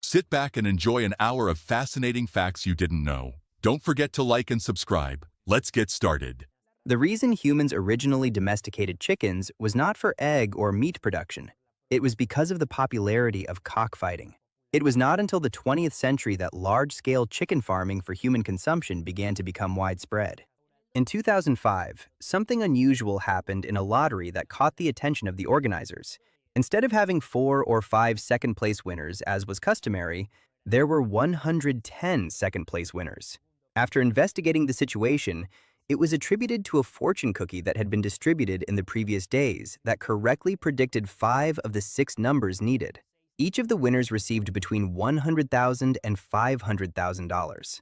Sit back and enjoy an hour of fascinating facts you didn't know. Don't forget to like and subscribe. Let's get started. The reason humans originally domesticated chickens was not for egg or meat production. It was because of the popularity of cockfighting. It was not until the 20th century that large-scale chicken farming for human consumption began to become widespread. In 2005, something unusual happened in a lottery that caught the attention of the organizers. Instead of having 4 or 5 second-place winners, as was customary, there were 110 second-place winners. After investigating the situation, it was attributed to a fortune cookie that had been distributed in the previous days that correctly predicted 5 of the 6 numbers needed. Each of the winners received between $100,000 and $500,000.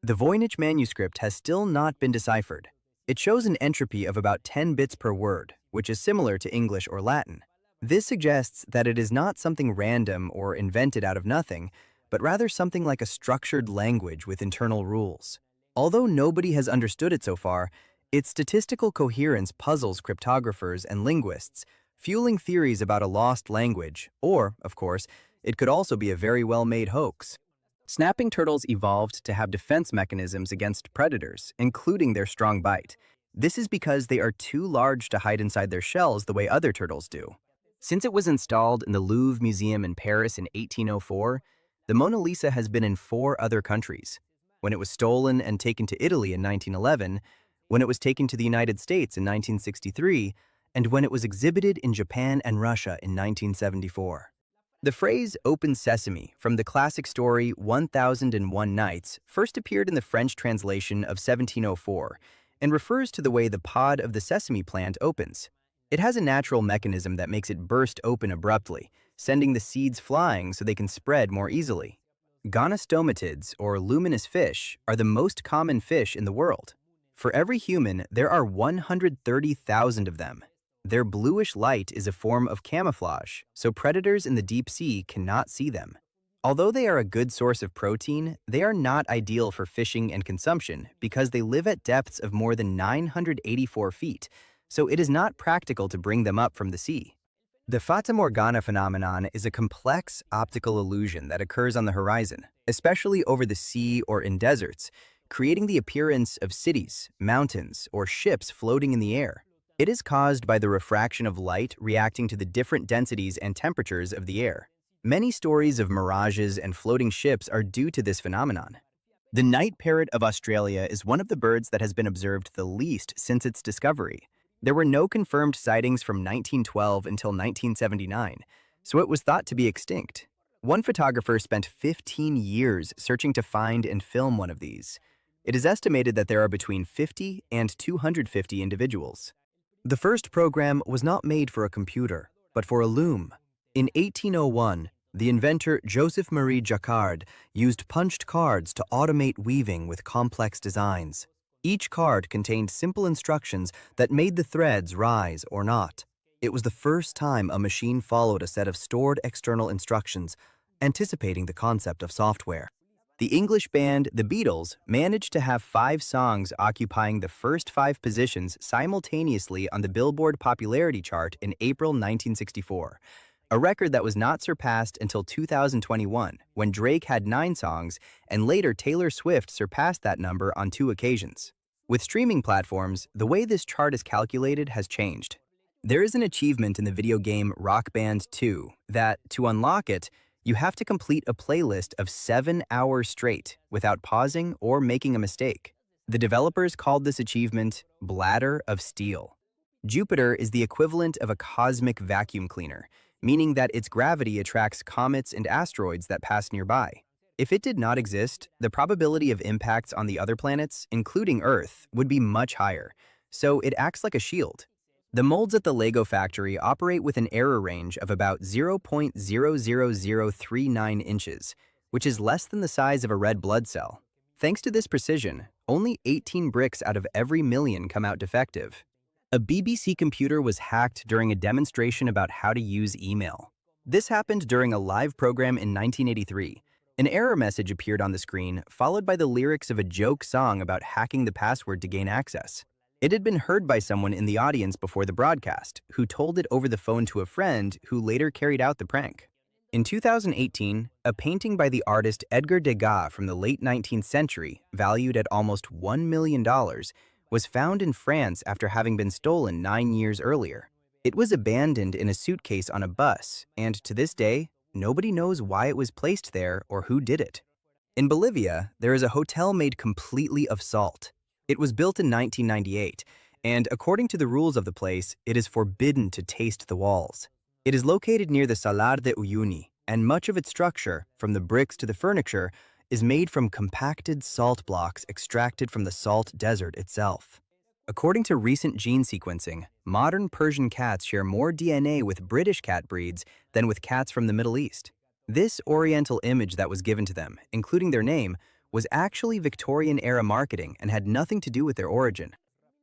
The Voynich manuscript has still not been deciphered. It shows an entropy of about 10 bits per word, which is similar to English or Latin. This suggests that it is not something random or invented out of nothing, but rather something like a structured language with internal rules. Although nobody has understood it so far, its statistical coherence puzzles cryptographers and linguists, fueling theories about a lost language, or, of course, it could also be a very well-made hoax. Snapping turtles evolved to have defense mechanisms against predators, including their strong bite. This is because they are too large to hide inside their shells the way other turtles do. Since it was installed in the Louvre Museum in Paris in 1804, the Mona Lisa has been in 4 other countries. When it was stolen and taken to Italy in 1911, when it was taken to the United States in 1963, and when it was exhibited in Japan and Russia in 1974. The phrase "open sesame" from the classic story 1001 Nights first appeared in the French translation of 1704 and refers to the way the pod of the sesame plant opens. It has a natural mechanism that makes it burst open abruptly, sending the seeds flying so they can spread more easily. Gonostomatids, or luminous fish, are the most common fish in the world. For every human, there are 130,000 of them. Their bluish light is a form of camouflage, so predators in the deep sea cannot see them. Although they are a good source of protein, they are not ideal for fishing and consumption because they live at depths of more than 984 feet, so it is not practical to bring them up from the sea. The Fata Morgana phenomenon is a complex optical illusion that occurs on the horizon, especially over the sea or in deserts, creating the appearance of cities, mountains, or ships floating in the air. It is caused by the refraction of light reacting to the different densities and temperatures of the air. Many stories of mirages and floating ships are due to this phenomenon. The night parrot of Australia is one of the birds that has been observed the least since its discovery. There were no confirmed sightings from 1912 until 1979, so it was thought to be extinct. One photographer spent 15 years searching to find and film one of these. It is estimated that there are between 50 and 250 individuals. The first program was not made for a computer, but for a loom. In 1801, the inventor Joseph Marie Jacquard used punched cards to automate weaving with complex designs. Each card contained simple instructions that made the threads rise or not. It was the first time a machine followed a set of stored external instructions, anticipating the concept of software. The English band The Beatles managed to have 5 songs occupying the first 5 positions simultaneously on the Billboard popularity chart in April 1964, a record that was not surpassed until 2021, when Drake had 9 songs, and later Taylor Swift surpassed that number on 2 occasions. With streaming platforms, the way this chart is calculated has changed. There is an achievement in the video game Rock Band 2 that, to unlock it, you have to complete a playlist of 7 hours straight without pausing or making a mistake. The developers called this achievement Bladder of Steel. Jupiter is the equivalent of a cosmic vacuum cleaner, meaning that its gravity attracts comets and asteroids that pass nearby. If it did not exist, the probability of impacts on the other planets, including Earth, would be much higher, so it acts like a shield. The molds at the Lego factory operate with an error range of about 0.00039 inches, which is less than the size of a red blood cell. Thanks to this precision, only 18 bricks out of every million come out defective. A BBC computer was hacked during a demonstration about how to use email. This happened during a live program in 1983. An error message appeared on the screen, followed by the lyrics of a joke song about hacking the password to gain access. It had been heard by someone in the audience before the broadcast, who told it over the phone to a friend who later carried out the prank. In 2018, a painting by the artist Edgar Degas from the late 19th century, valued at almost $1 million, was found in France after having been stolen 9 years earlier. It was abandoned in a suitcase on a bus, and to this day, nobody knows why it was placed there or who did it. In Bolivia, there is a hotel made completely of salt. It was built in 1998, and according to the rules of the place, it is forbidden to taste the walls. It is located near the Salar de Uyuni, and much of its structure, from the bricks to the furniture, is made from compacted salt blocks extracted from the salt desert itself. According to recent gene sequencing, modern Persian cats share more DNA with British cat breeds than with cats from the Middle East. This Oriental image that was given to them, including their name, was actually Victorian-era marketing and had nothing to do with their origin.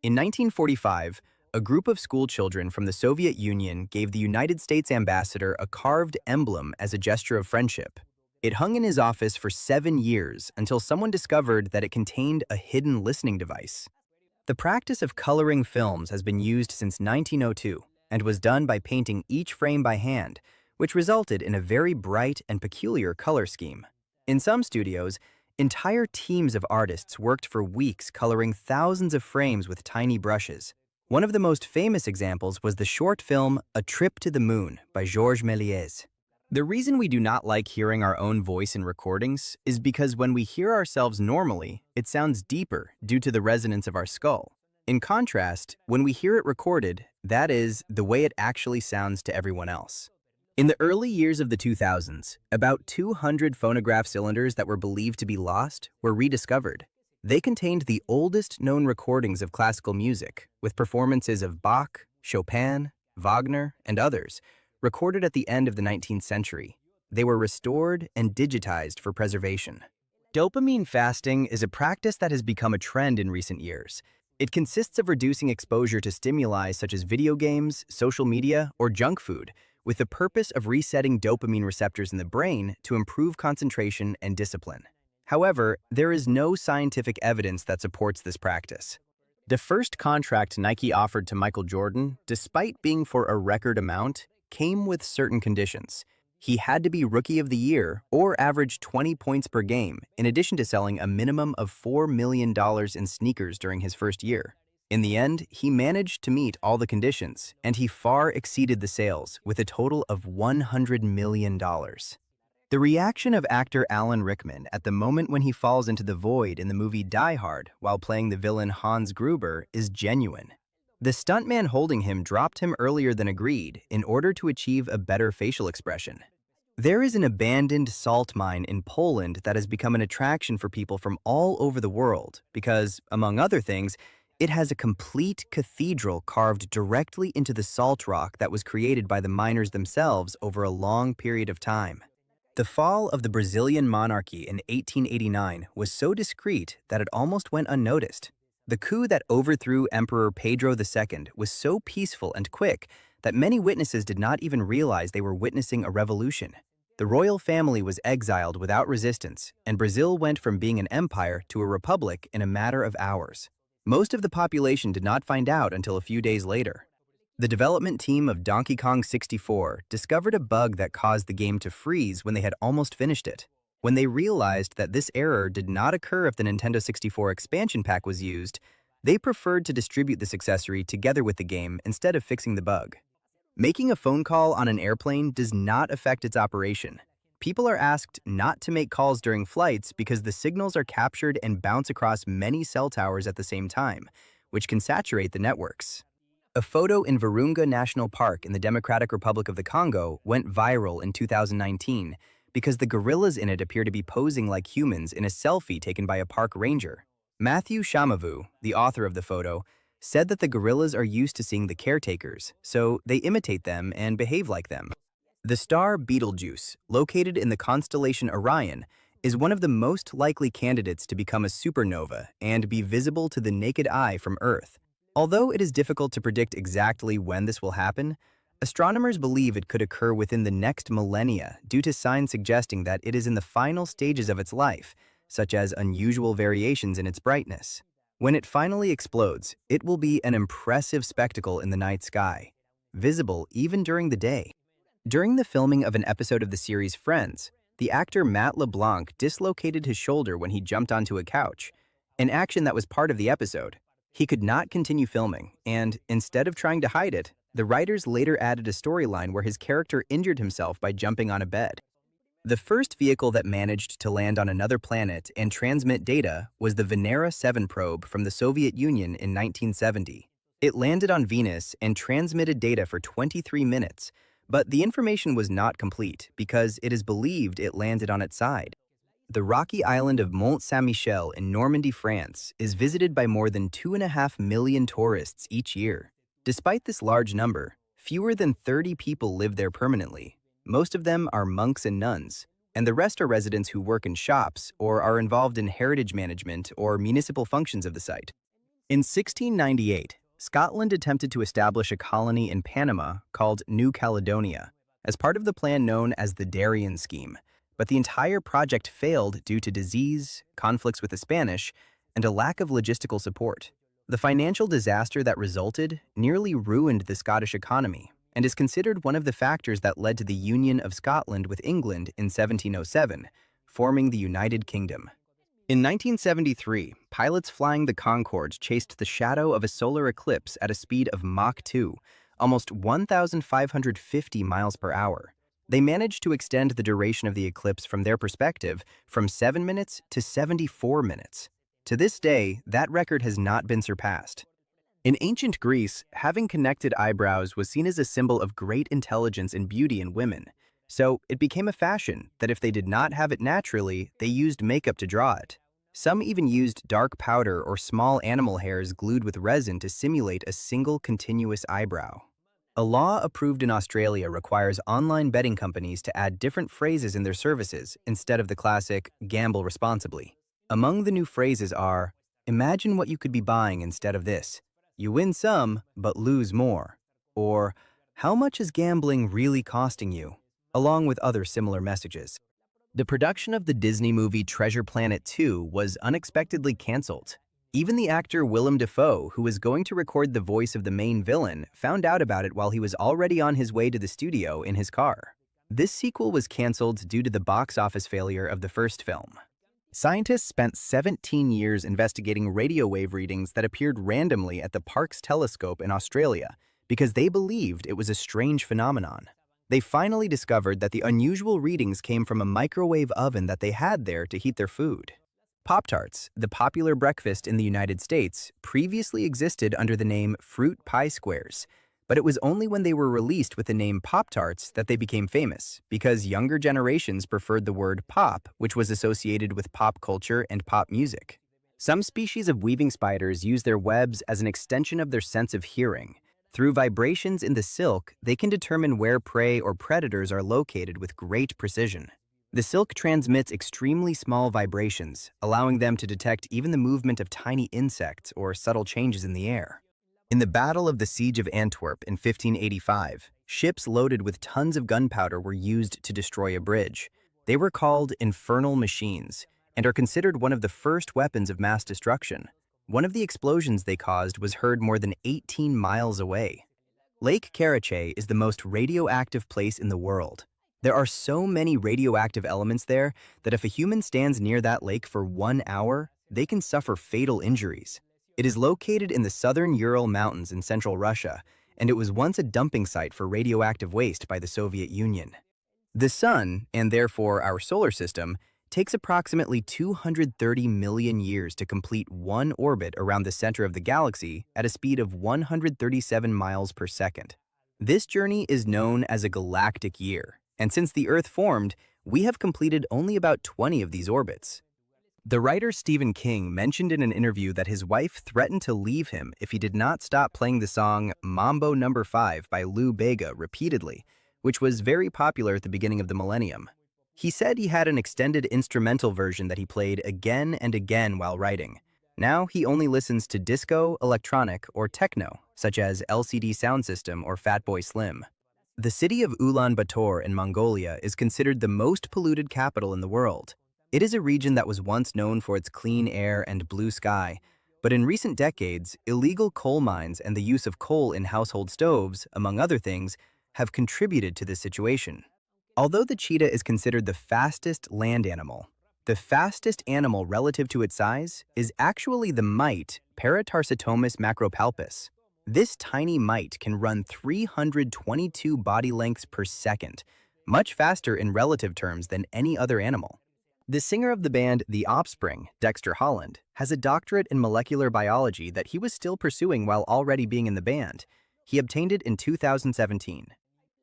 In 1945, a group of schoolchildren from the Soviet Union gave the United States ambassador a carved emblem as a gesture of friendship. It hung in his office for 7 years until someone discovered that it contained a hidden listening device. The practice of coloring films has been used since 1902 and was done by painting each frame by hand, which resulted in a very bright and peculiar color scheme. In some studios, entire teams of artists worked for weeks coloring thousands of frames with tiny brushes. One of the most famous examples was the short film A Trip to the Moon by Georges Méliès. The reason we do not like hearing our own voice in recordings is because when we hear ourselves normally, it sounds deeper due to the resonance of our skull. In contrast, when we hear it recorded, that is, the way it actually sounds to everyone else. In the early years of the 2000s, about 200 phonograph cylinders that were believed to be lost were rediscovered. They contained the oldest known recordings of classical music, with performances of Bach, Chopin, Wagner, and others, recorded at the end of the 19th century. They were restored and digitized for preservation. Dopamine fasting is a practice that has become a trend in recent years. It consists of reducing exposure to stimuli such as video games, social media, or junk food, with the purpose of resetting dopamine receptors in the brain to improve concentration and discipline. However, there is no scientific evidence that supports this practice. The first contract Nike offered to Michael Jordan, despite being for a record amount, came with certain conditions. He had to be Rookie of the Year or average 20 points per game, in addition to selling a minimum of $4 million in sneakers during his first year. In the end, he managed to meet all the conditions, and he far exceeded the sales with a total of $100 million. The reaction of actor Alan Rickman at the moment when he falls into the void in the movie Die Hard while playing the villain Hans Gruber is genuine. The stuntman holding him dropped him earlier than agreed in order to achieve a better facial expression. There is an abandoned salt mine in Poland that has become an attraction for people from all over the world because, among other things, it has a complete cathedral carved directly into the salt rock that was created by the miners themselves over a long period of time. The fall of the Brazilian monarchy in 1889 was so discreet that it almost went unnoticed. The coup that overthrew Emperor Pedro II was so peaceful and quick that many witnesses did not even realize they were witnessing a revolution. The royal family was exiled without resistance, and Brazil went from being an empire to a republic in a matter of hours. Most of the population did not find out until a few days later. The development team of Donkey Kong 64 discovered a bug that caused the game to freeze when they had almost finished it. When they realized that this error did not occur if the Nintendo 64 expansion pack was used, they preferred to distribute this accessory together with the game instead of fixing the bug. Making a phone call on an airplane does not affect its operation. People are asked not to make calls during flights because the signals are captured and bounce across many cell towers at the same time, which can saturate the networks. A photo in Virunga National Park in the Democratic Republic of the Congo went viral in 2019 because the gorillas in it appear to be posing like humans in a selfie taken by a park ranger. Matthew Shamavu, the author of the photo, said that the gorillas are used to seeing the caretakers, so they imitate them and behave like them. The star Betelgeuse, located in the constellation Orion, is one of the most likely candidates to become a supernova and be visible to the naked eye from Earth. Although it is difficult to predict exactly when this will happen, astronomers believe it could occur within the next millennia due to signs suggesting that it is in the final stages of its life, such as unusual variations in its brightness. When it finally explodes, it will be an impressive spectacle in the night sky, visible even during the day. During the filming of an episode of the series Friends, the actor Matt LeBlanc dislocated his shoulder when he jumped onto a couch, an action that was part of the episode. He could not continue filming, and instead of trying to hide it, the writers later added a storyline where his character injured himself by jumping on a bed. The first vehicle that managed to land on another planet and transmit data was the Venera 7 probe from the Soviet Union in 1970. It landed on Venus and transmitted data for 23 minutes, but the information was not complete because it is believed it landed on its side. The rocky island of Mont Saint-Michel in Normandy, France, is visited by more than 2.5 million tourists each year. Despite this large number, fewer than 30 people live there permanently. Most of them are monks and nuns, and the rest are residents who work in shops or are involved in heritage management or municipal functions of the site. In 1698, Scotland attempted to establish a colony in Panama called New Caledonia, as part of the plan known as the Darien Scheme, but the entire project failed due to disease, conflicts with the Spanish, and a lack of logistical support. The financial disaster that resulted nearly ruined the Scottish economy and is considered one of the factors that led to the union of Scotland with England in 1707, forming the United Kingdom. In 1973, pilots flying the Concorde chased the shadow of a solar eclipse at a speed of Mach 2, almost 1,550 miles per hour. They managed to extend the duration of the eclipse from their perspective from 7 minutes to 74 minutes. To this day, that record has not been surpassed. In ancient Greece, having connected eyebrows was seen as a symbol of great intelligence and beauty in women. So it became a fashion that if they did not have it naturally, they used makeup to draw it. Some even used dark powder or small animal hairs glued with resin to simulate a single continuous eyebrow. A law approved in Australia requires online betting companies to add different phrases in their services instead of the classic, gamble responsibly. Among the new phrases are, imagine what you could be buying instead of this. You win some, but lose more. Or, how much is gambling really costing you? Along with other similar messages. The production of the Disney movie Treasure Planet 2 was unexpectedly canceled. Even the actor Willem Dafoe, who was going to record the voice of the main villain, found out about it while he was already on his way to the studio in his car. This sequel was canceled due to the box office failure of the first film. Scientists spent 17 years investigating radio wave readings that appeared randomly at the Parkes telescope in Australia because they believed it was a strange phenomenon. They finally discovered that the unusual readings came from a microwave oven that they had there to heat their food. Pop-Tarts, the popular breakfast in the United States, previously existed under the name Fruit Pie Squares, but it was only when they were released with the name Pop-Tarts that they became famous, because younger generations preferred the word pop, which was associated with pop culture and pop music. Some species of weaving spiders use their webs as an extension of their sense of hearing. Through vibrations in the silk, they can determine where prey or predators are located with great precision. The silk transmits extremely small vibrations, allowing them to detect even the movement of tiny insects or subtle changes in the air. In the Battle of the Siege of Antwerp in 1585, ships loaded with tons of gunpowder were used to destroy a bridge. They were called infernal machines and are considered one of the first weapons of mass destruction. One of the explosions they caused was heard more than 18 miles away. Lake Karachay is the most radioactive place in the world. There are so many radioactive elements there that if a human stands near that lake for 1 hour, they can suffer fatal injuries. It is located in the southern Ural Mountains in central Russia, and it was once a dumping site for radioactive waste by the Soviet Union. The Sun, and therefore our solar system, takes approximately 230 million years to complete one orbit around the center of the galaxy at a speed of 137 miles per second. This journey is known as a galactic year, and since the Earth formed, we have completed only about 20 of these orbits. The writer Stephen King mentioned in an interview that his wife threatened to leave him if he did not stop playing the song Mambo No. 5 by Lou Bega repeatedly, which was very popular at the beginning of the millennium. He said he had an extended instrumental version that he played again and again while writing. Now he only listens to disco, electronic, or techno, such as LCD Sound System or Fatboy Slim. The city of Ulaanbaatar in Mongolia is considered the most polluted capital in the world. It is a region that was once known for its clean air and blue sky, but in recent decades, illegal coal mines and the use of coal in household stoves, among other things, have contributed to this situation. Although the cheetah is considered the fastest land animal, the fastest animal relative to its size is actually the mite Paratarsotomus macropalpus. This tiny mite can run 322 body lengths per second, much faster in relative terms than any other animal. The singer of the band The Offspring, Dexter Holland, has a doctorate in molecular biology that he was still pursuing while already being in the band. He obtained it in 2017.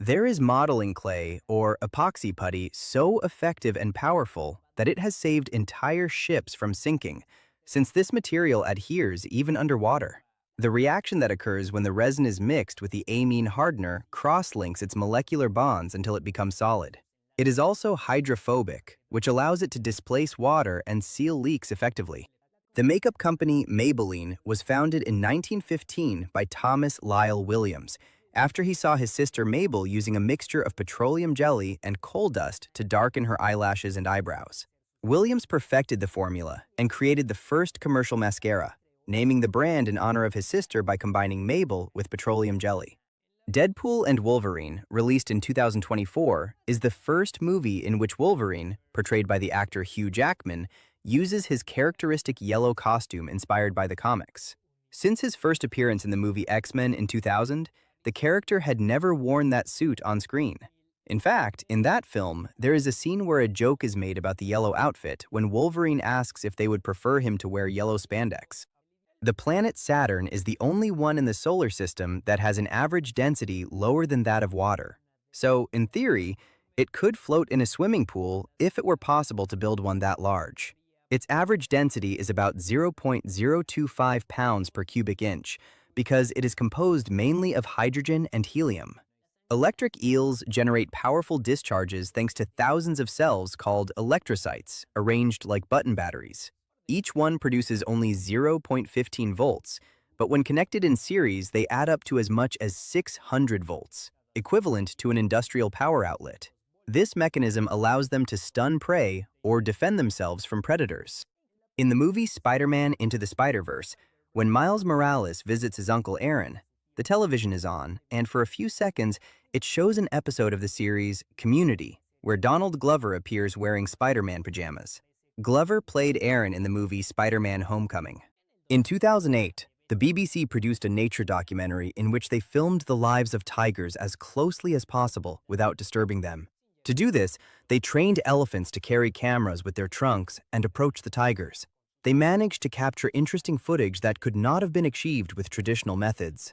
There is modeling clay, or epoxy putty, so effective and powerful that it has saved entire ships from sinking, since this material adheres even underwater. The reaction that occurs when the resin is mixed with the amine hardener cross-links its molecular bonds until it becomes solid. It is also hydrophobic, which allows it to displace water and seal leaks effectively. The makeup company Maybelline was founded in 1915 by Thomas Lyle Williams, after he saw his sister Mabel using a mixture of petroleum jelly and coal dust to darken her eyelashes and eyebrows. Williams perfected the formula and created the first commercial mascara, naming the brand in honor of his sister by combining Mabel with petroleum jelly. Deadpool and Wolverine, released in 2024, is the first movie in which Wolverine, portrayed by the actor Hugh Jackman, uses his characteristic yellow costume inspired by the comics. Since his first appearance in the movie X-Men in 2000, the character had never worn that suit on screen. In fact, in that film, there is a scene where a joke is made about the yellow outfit when Wolverine asks if they would prefer him to wear yellow spandex. The planet Saturn is the only one in the solar system that has an average density lower than that of water. So, in theory, it could float in a swimming pool if it were possible to build one that large. Its average density is about 0.025 pounds per cubic inch because it is composed mainly of hydrogen and helium. Electric eels generate powerful discharges thanks to thousands of cells called electrocytes, arranged like button batteries. Each one produces only 0.15 volts, but when connected in series, they add up to as much as 600 volts, equivalent to an industrial power outlet. This mechanism allows them to stun prey or defend themselves from predators. In the movie Spider-Man Into the Spider-Verse, when Miles Morales visits his uncle Aaron, the television is on, and for a few seconds, it shows an episode of the series Community, where Donald Glover appears wearing Spider-Man pajamas. Glover played Aaron in the movie Spider-Man Homecoming. In 2008, the BBC produced a nature documentary in which they filmed the lives of tigers as closely as possible without disturbing them. To do this, they trained elephants to carry cameras with their trunks and approach the tigers. They managed to capture interesting footage that could not have been achieved with traditional methods.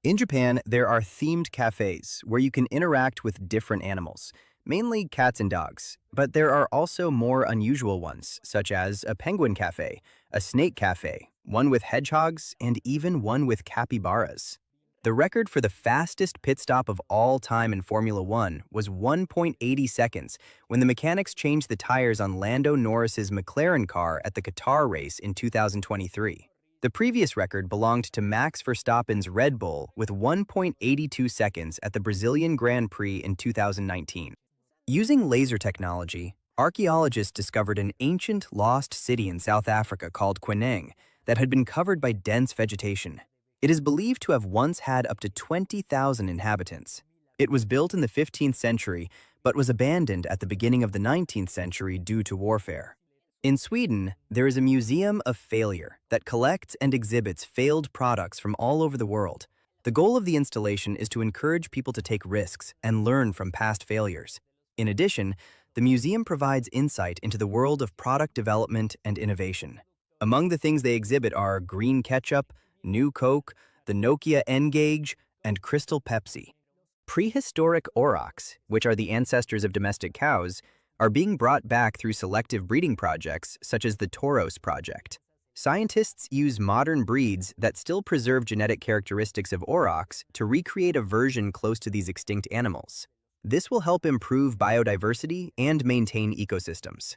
In Japan, there are themed cafes where you can interact with different animals, mainly cats and dogs, but there are also more unusual ones, such as a penguin cafe, a snake cafe, one with hedgehogs, and even one with capybaras. The record for the fastest pit stop of all time in Formula One was 1.80 seconds when the mechanics changed the tires on Lando Norris's McLaren car at the Qatar race in 2023. The previous record belonged to Max Verstappen's Red Bull with 1.82 seconds at the Brazilian Grand Prix in 2019. Using laser technology, archaeologists discovered an ancient lost city in South Africa called Queneng that had been covered by dense vegetation. It is believed to have once had up to 20,000 inhabitants. It was built in the 15th century, but was abandoned at the beginning of the 19th century due to warfare. In Sweden, there is a museum of failure that collects and exhibits failed products from all over the world. The goal of the installation is to encourage people to take risks and learn from past failures. In addition, the museum provides insight into the world of product development and innovation. Among the things they exhibit are green ketchup, new Coke, the Nokia N-Gage, and Crystal Pepsi. Prehistoric aurochs, which are the ancestors of domestic cows, are being brought back through selective breeding projects such as the Toros project. Scientists use modern breeds that still preserve genetic characteristics of aurochs to recreate a version close to these extinct animals. This will help improve biodiversity and maintain ecosystems.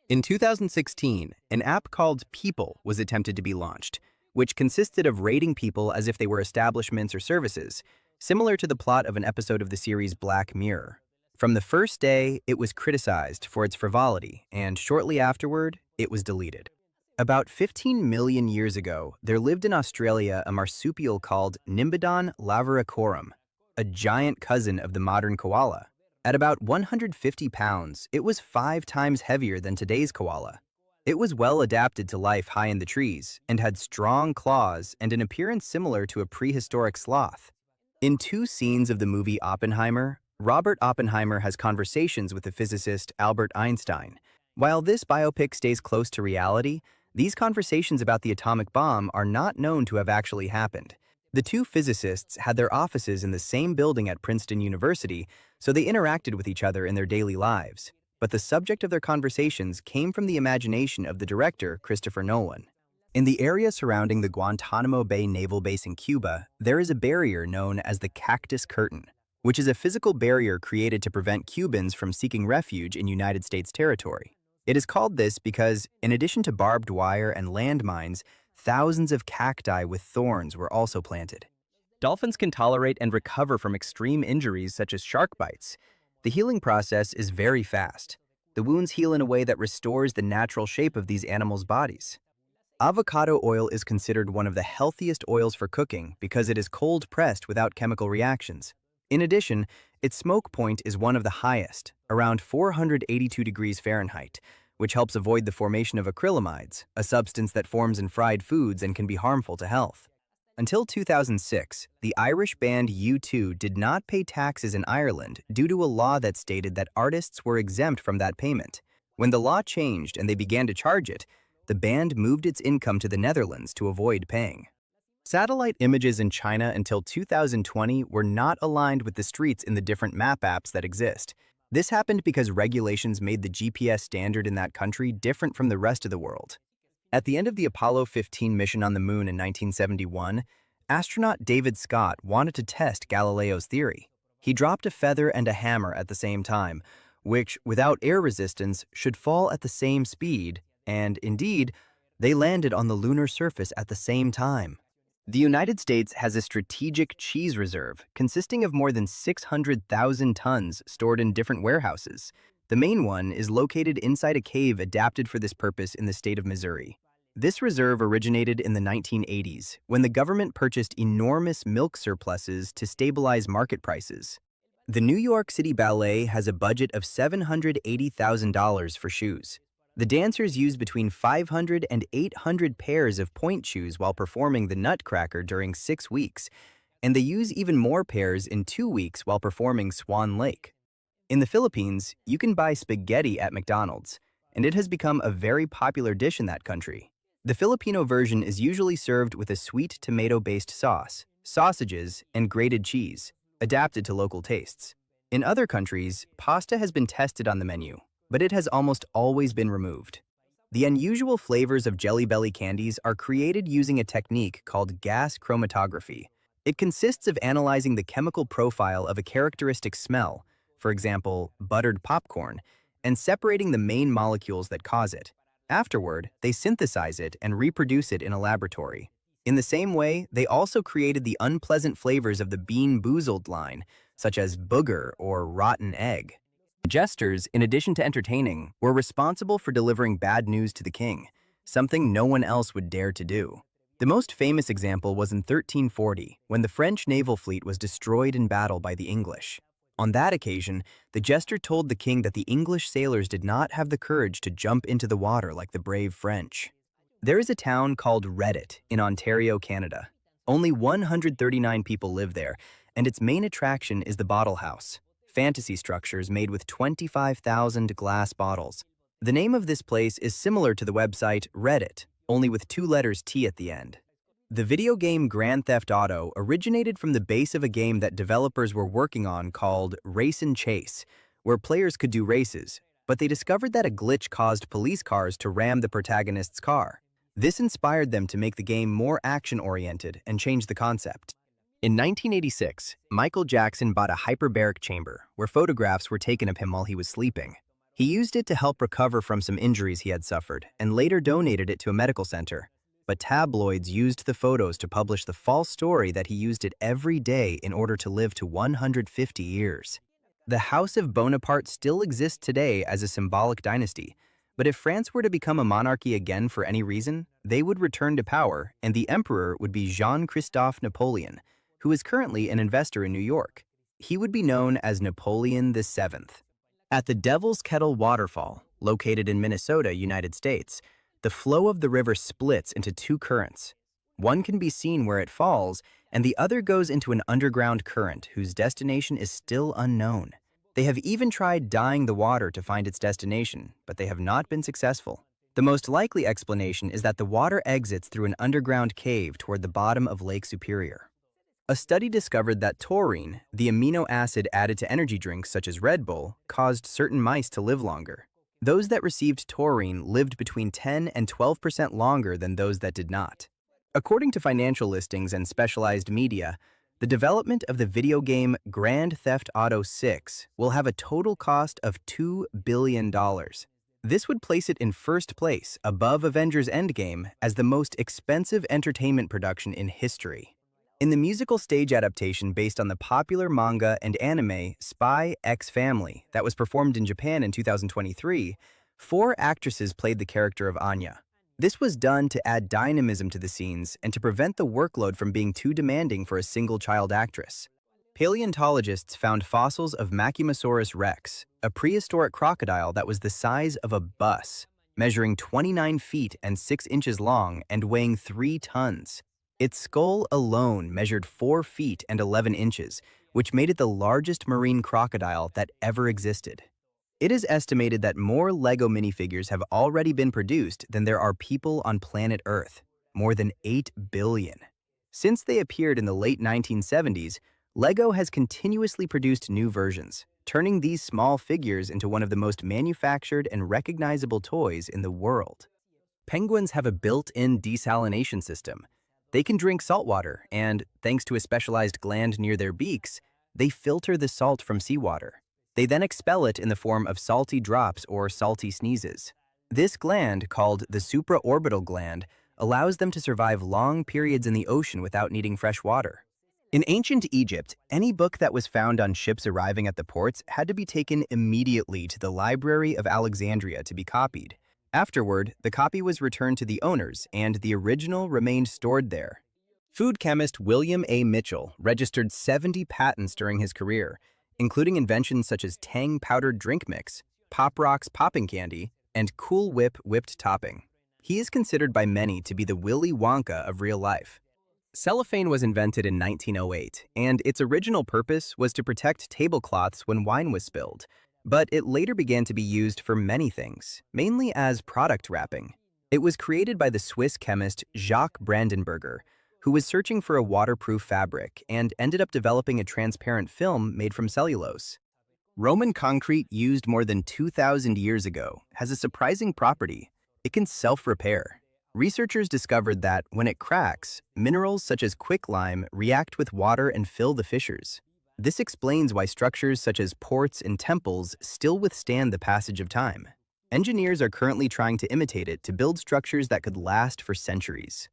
In 2016, an app called People was attempted to be launched, which consisted of rating people as if they were establishments or services, similar to the plot of an episode of the series Black Mirror. From the first day, it was criticized for its frivolity, and shortly afterward, it was deleted. About 15 million years ago, there lived in Australia a marsupial called Nimbodon lavericorum. a giant cousin of the modern koala. At about 150 pounds, it was 5 times heavier than today's koala. It was well adapted to life high in the trees and had strong claws and an appearance similar to a prehistoric sloth. In two scenes of the movie Oppenheimer, Robert Oppenheimer has conversations with the physicist Albert Einstein. While this biopic stays close to reality, these conversations about the atomic bomb are not known to have actually happened. The two physicists had their offices in the same building at Princeton University, so they interacted with each other in their daily lives. But the subject of their conversations came from the imagination of the director, Christopher Nolan. In the area surrounding the Guantanamo Bay Naval Base in Cuba, there is a barrier known as the Cactus Curtain, which is a physical barrier created to prevent Cubans from seeking refuge in United States territory. It is called this because, in addition to barbed wire and landmines, thousands of cacti with thorns were also planted. Dolphins can tolerate and recover from extreme injuries such as shark bites. The healing process is very fast. The wounds heal in a way that restores the natural shape of these animals' bodies. Avocado oil is considered one of the healthiest oils for cooking because it is cold-pressed without chemical reactions. In addition, its smoke point is one of the highest, around 482 degrees Fahrenheit, which helps avoid the formation of acrylamides, a substance that forms in fried foods and can be harmful to health. Until 2006, the Irish band U2 did not pay taxes in Ireland due to a law that stated that artists were exempt from that payment. When the law changed and they began to charge it, the band moved its income to the Netherlands to avoid paying. Satellite images in China until 2020 were not aligned with the streets in the different map apps that exist. This happened because regulations made the GPS standard in that country different from the rest of the world. At the end of the Apollo 15 mission on the moon in 1971, astronaut David Scott wanted to test Galileo's theory. He dropped a feather and a hammer at the same time, which, without air resistance, should fall at the same speed, and indeed, they landed on the lunar surface at the same time. The United States has a strategic cheese reserve consisting of more than 600,000 tons stored in different warehouses. The main one is located inside a cave adapted for this purpose in the state of Missouri. This reserve originated in the 1980s when the government purchased enormous milk surpluses to stabilize market prices. The New York City Ballet has a budget of $780,000 for shoes. The dancers use between 500 and 800 pairs of point shoes while performing the Nutcracker during 6 weeks, and they use even more pairs in 2 weeks while performing Swan Lake. In the Philippines, you can buy spaghetti at McDonald's, and it has become a very popular dish in that country. The Filipino version is usually served with a sweet tomato-based sauce, sausages, and grated cheese, adapted to local tastes. In other countries, pasta has been tested on the menu, but it has almost always been removed. The unusual flavors of Jelly Belly candies are created using a technique called gas chromatography. It consists of analyzing the chemical profile of a characteristic smell, for example, buttered popcorn, and separating the main molecules that cause it. Afterward, they synthesize it and reproduce it in a laboratory. In the same way, they also created the unpleasant flavors of the Bean Boozled line, such as booger or rotten egg. Jesters, in addition to entertaining, were responsible for delivering bad news to the king, something no one else would dare to do. The most famous example was in 1340, when the French naval fleet was destroyed in battle by the English. On that occasion, the jester told the king that the English sailors did not have the courage to jump into the water like the brave French. There is a town called Reddit in Ontario, Canada. Only 139 people live there, and its main attraction is the Bottle House, fantasy structures made with 25,000 glass bottles. The name of this place is similar to the website Reddit, only with 2 letters T at the end. The video game Grand Theft Auto originated from the base of a game that developers were working on called Race and Chase, where players could do races, but they discovered that a glitch caused police cars to ram the protagonist's car. This inspired them to make the game more action-oriented and change the concept. In 1986, Michael Jackson bought a hyperbaric chamber where photographs were taken of him while he was sleeping. He used it to help recover from some injuries he had suffered and later donated it to a medical center. But tabloids used the photos to publish the false story that he used it every day in order to live to 150 years. The House of Bonaparte still exists today as a symbolic dynasty, but if France were to become a monarchy again for any reason, they would return to power and the emperor would be Jean-Christophe Napoleon, who is currently an investor in New York. He would be known as Napoleon VII. At the Devil's Kettle Waterfall, located in Minnesota, United States, the flow of the river splits into two currents. One can be seen where it falls, and the other goes into an underground current whose destination is still unknown. They have even tried dyeing the water to find its destination, but they have not been successful. The most likely explanation is that the water exits through an underground cave toward the bottom of Lake Superior. A study discovered that taurine, the amino acid added to energy drinks such as Red Bull, caused certain mice to live longer. Those that received taurine lived between 10 and 12% longer than those that did not. According to financial listings and specialized media, the development of the video game Grand Theft Auto 6 will have a total cost of $2 billion. This would place it in first place, above Avengers Endgame, as the most expensive entertainment production in history. In the musical stage adaptation based on the popular manga and anime Spy X Family that was performed in Japan in 2023, 4 actresses played the character of Anya. This was done to add dynamism to the scenes and to prevent the workload from being too demanding for a single child actress. Paleontologists found fossils of Macumosaurus rex, a prehistoric crocodile that was the size of a bus, measuring 29 feet and 6 inches long and weighing 3 tons. Its skull alone measured 4 feet and 11 inches, which made it the largest marine crocodile that ever existed. It is estimated that more LEGO minifigures have already been produced than there are people on planet Earth, more than 8 billion. Since they appeared in the late 1970s, LEGO has continuously produced new versions, turning these small figures into one of the most manufactured and recognizable toys in the world. Penguins have a built-in desalination system. They can drink salt water and, thanks to a specialized gland near their beaks, they filter the salt from seawater. They then expel it in the form of salty drops or salty sneezes. This gland, called the supraorbital gland, allows them to survive long periods in the ocean without needing fresh water. In ancient Egypt, any book that was found on ships arriving at the ports had to be taken immediately to the Library of Alexandria to be copied. Afterward, the copy was returned to the owners, and the original remained stored there. Food chemist William A. Mitchell registered 70 patents during his career, including inventions such as Tang powdered drink mix, Pop Rocks popping candy, and Cool Whip whipped topping. He is considered by many to be the Willy Wonka of real life. Cellophane was invented in 1908, and its original purpose was to protect tablecloths when wine was spilled, but it later began to be used for many things, mainly as product wrapping. It was created by the Swiss chemist Jacques Brandenburger, who was searching for a waterproof fabric and ended up developing a transparent film made from cellulose. Roman concrete, used more than 2,000 years ago, has a surprising property. It can self-repair. Researchers discovered that, when it cracks, minerals such as quicklime react with water and fill the fissures. This explains why structures such as ports and temples still withstand the passage of time. Engineers are currently trying to imitate it to build structures that could last for centuries.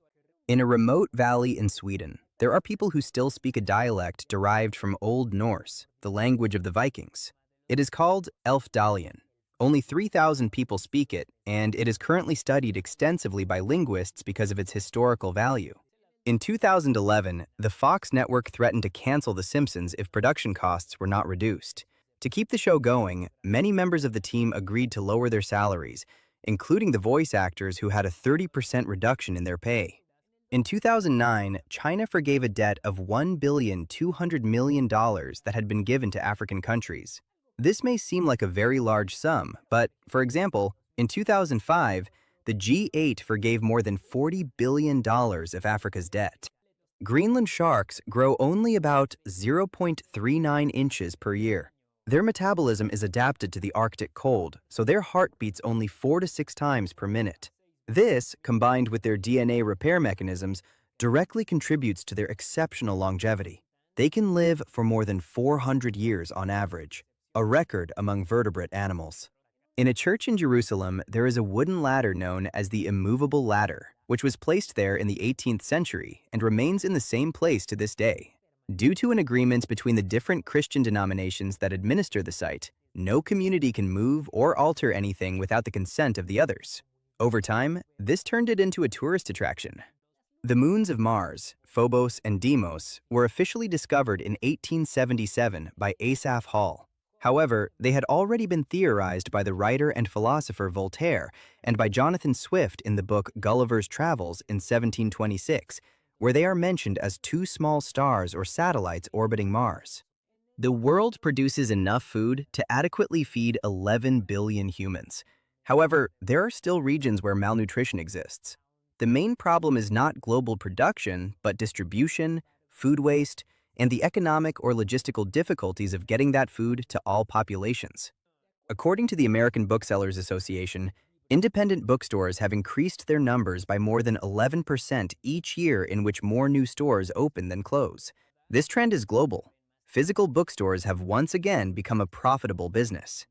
In a remote valley in Sweden, there are people who still speak a dialect derived from Old Norse, the language of the Vikings. It is called Elfdalian. Only 3,000 people speak it, and it is currently studied extensively by linguists because of its historical value. In 2011, the Fox network threatened to cancel The Simpsons if production costs were not reduced. To keep the show going, many members of the team agreed to lower their salaries, including the voice actors who had a 30% reduction in their pay. In 2009, China forgave a debt of $1,200 million that had been given to African countries. This may seem like a very large sum, but, for example, in 2005, the G8 forgave more than $40 billion of Africa's debt. Greenland sharks grow only about 0.39 inches per year. Their metabolism is adapted to the Arctic cold, so their heart beats only 4 to 6 times per minute. This, combined with their DNA repair mechanisms, directly contributes to their exceptional longevity. They can live for more than 400 years on average, a record among vertebrate animals. In a church in Jerusalem, there is a wooden ladder known as the immovable ladder, which was placed there in the 18th century and remains in the same place to this day. Due to an agreement between the different Christian denominations that administer the site, no community can move or alter anything without the consent of the others. Over time, this turned it into a tourist attraction. The moons of Mars, Phobos and Deimos, were officially discovered in 1877 by Asaph Hall. However, they had already been theorized by the writer and philosopher Voltaire and by Jonathan Swift in the book Gulliver's Travels in 1726, where they are mentioned as two small stars or satellites orbiting Mars. The world produces enough food to adequately feed 11 billion humans. However, there are still regions where malnutrition exists. The main problem is not global production, but distribution, food waste, and the economic or logistical difficulties of getting that food to all populations. According to the American Booksellers Association, independent bookstores have increased their numbers by more than 11% each year in which more new stores open than close. This trend is global. Physical bookstores have once again become a profitable business.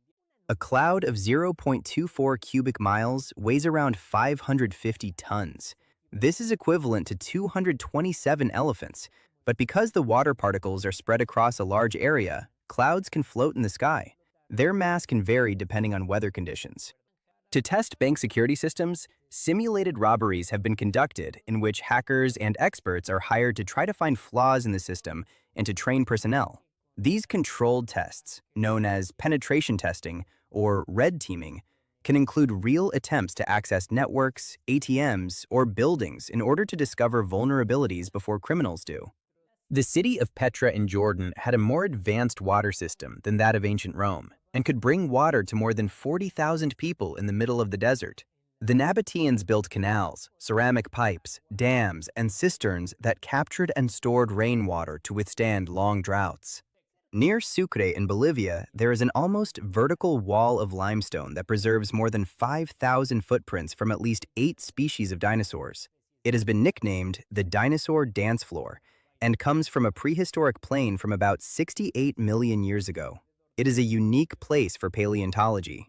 A cloud of 0.24 cubic miles weighs around 550 tons. This is equivalent to 227 elephants, but because the water particles are spread across a large area, clouds can float in the sky. Their mass can vary depending on weather conditions. To test bank security systems, simulated robberies have been conducted in which hackers and experts are hired to try to find flaws in the system and to train personnel. These controlled tests, known as penetration testing or red teaming, can include real attempts to access networks, ATMs, or buildings in order to discover vulnerabilities before criminals do. The city of Petra in Jordan had a more advanced water system than that of ancient Rome and could bring water to more than 40,000 people in the middle of the desert. The Nabateans built canals, ceramic pipes, dams, and cisterns that captured and stored rainwater to withstand long droughts. Near Sucre in Bolivia, there is an almost vertical wall of limestone that preserves more than 5,000 footprints from at least 8 species of dinosaurs. It has been nicknamed the dinosaur dance floor and comes from a prehistoric plain from about 68 million years ago. It is a unique place for paleontology.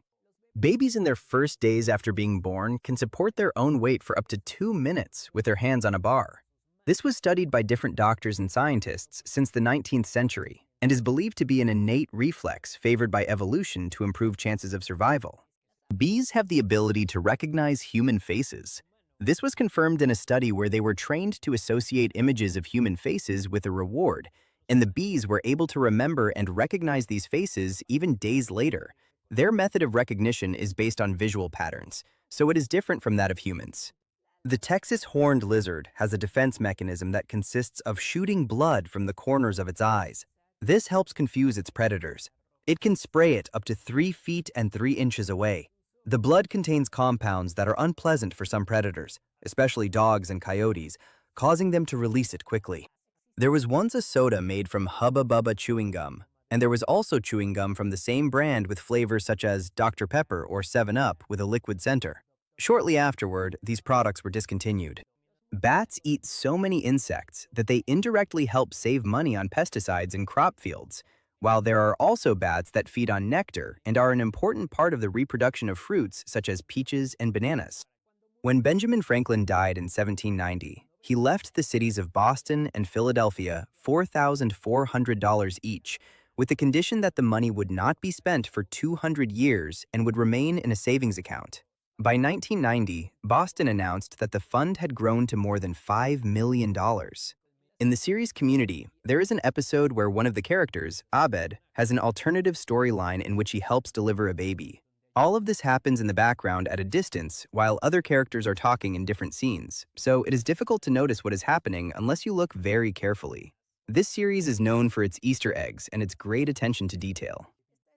Babies in their first days after being born can support their own weight for up to 2 minutes with their hands on a bar. This was studied by different doctors and scientists since the 19th century and is believed to be an innate reflex favored by evolution to improve chances of survival. Bees have the ability to recognize human faces. This was confirmed in a study where they were trained to associate images of human faces with a reward, and the bees were able to remember and recognize these faces even days later. Their method of recognition is based on visual patterns, so it is different from that of humans. The Texas horned lizard has a defense mechanism that consists of shooting blood from the corners of its eyes. This helps confuse its predators. It can spray it up to 3 feet and 3 inches away. The blood contains compounds that are unpleasant for some predators, especially dogs and coyotes, causing them to release it quickly. There was once a soda made from Hubba Bubba chewing gum, and there was also chewing gum from the same brand with flavors such as Dr. Pepper or 7-Up with a liquid center. Shortly afterward, these products were discontinued. Bats eat so many insects that they indirectly help save money on pesticides in crop fields, while there are also bats that feed on nectar and are an important part of the reproduction of fruits such as peaches and bananas. When Benjamin Franklin died in 1790, he left the cities of Boston and Philadelphia $4,400 each, with the condition that the money would not be spent for 200 years and would remain in a savings account. By 1990, Boston announced that the fund had grown to more than $5 million. In the series Community, there is an episode where one of the characters, Abed, has an alternative storyline in which he helps deliver a baby. All of this happens in the background at a distance while other characters are talking in different scenes, so it is difficult to notice what is happening unless you look very carefully. This series is known for its Easter eggs and its great attention to detail.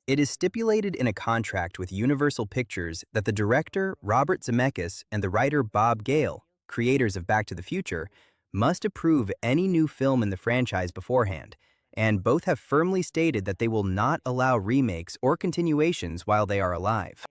It is stipulated in a contract with Universal Pictures that the director, Robert Zemeckis, and the writer, Bob Gale, creators of Back to the Future, must approve any new film in the franchise beforehand, and both have firmly stated that they will not allow remakes or continuations while they are alive.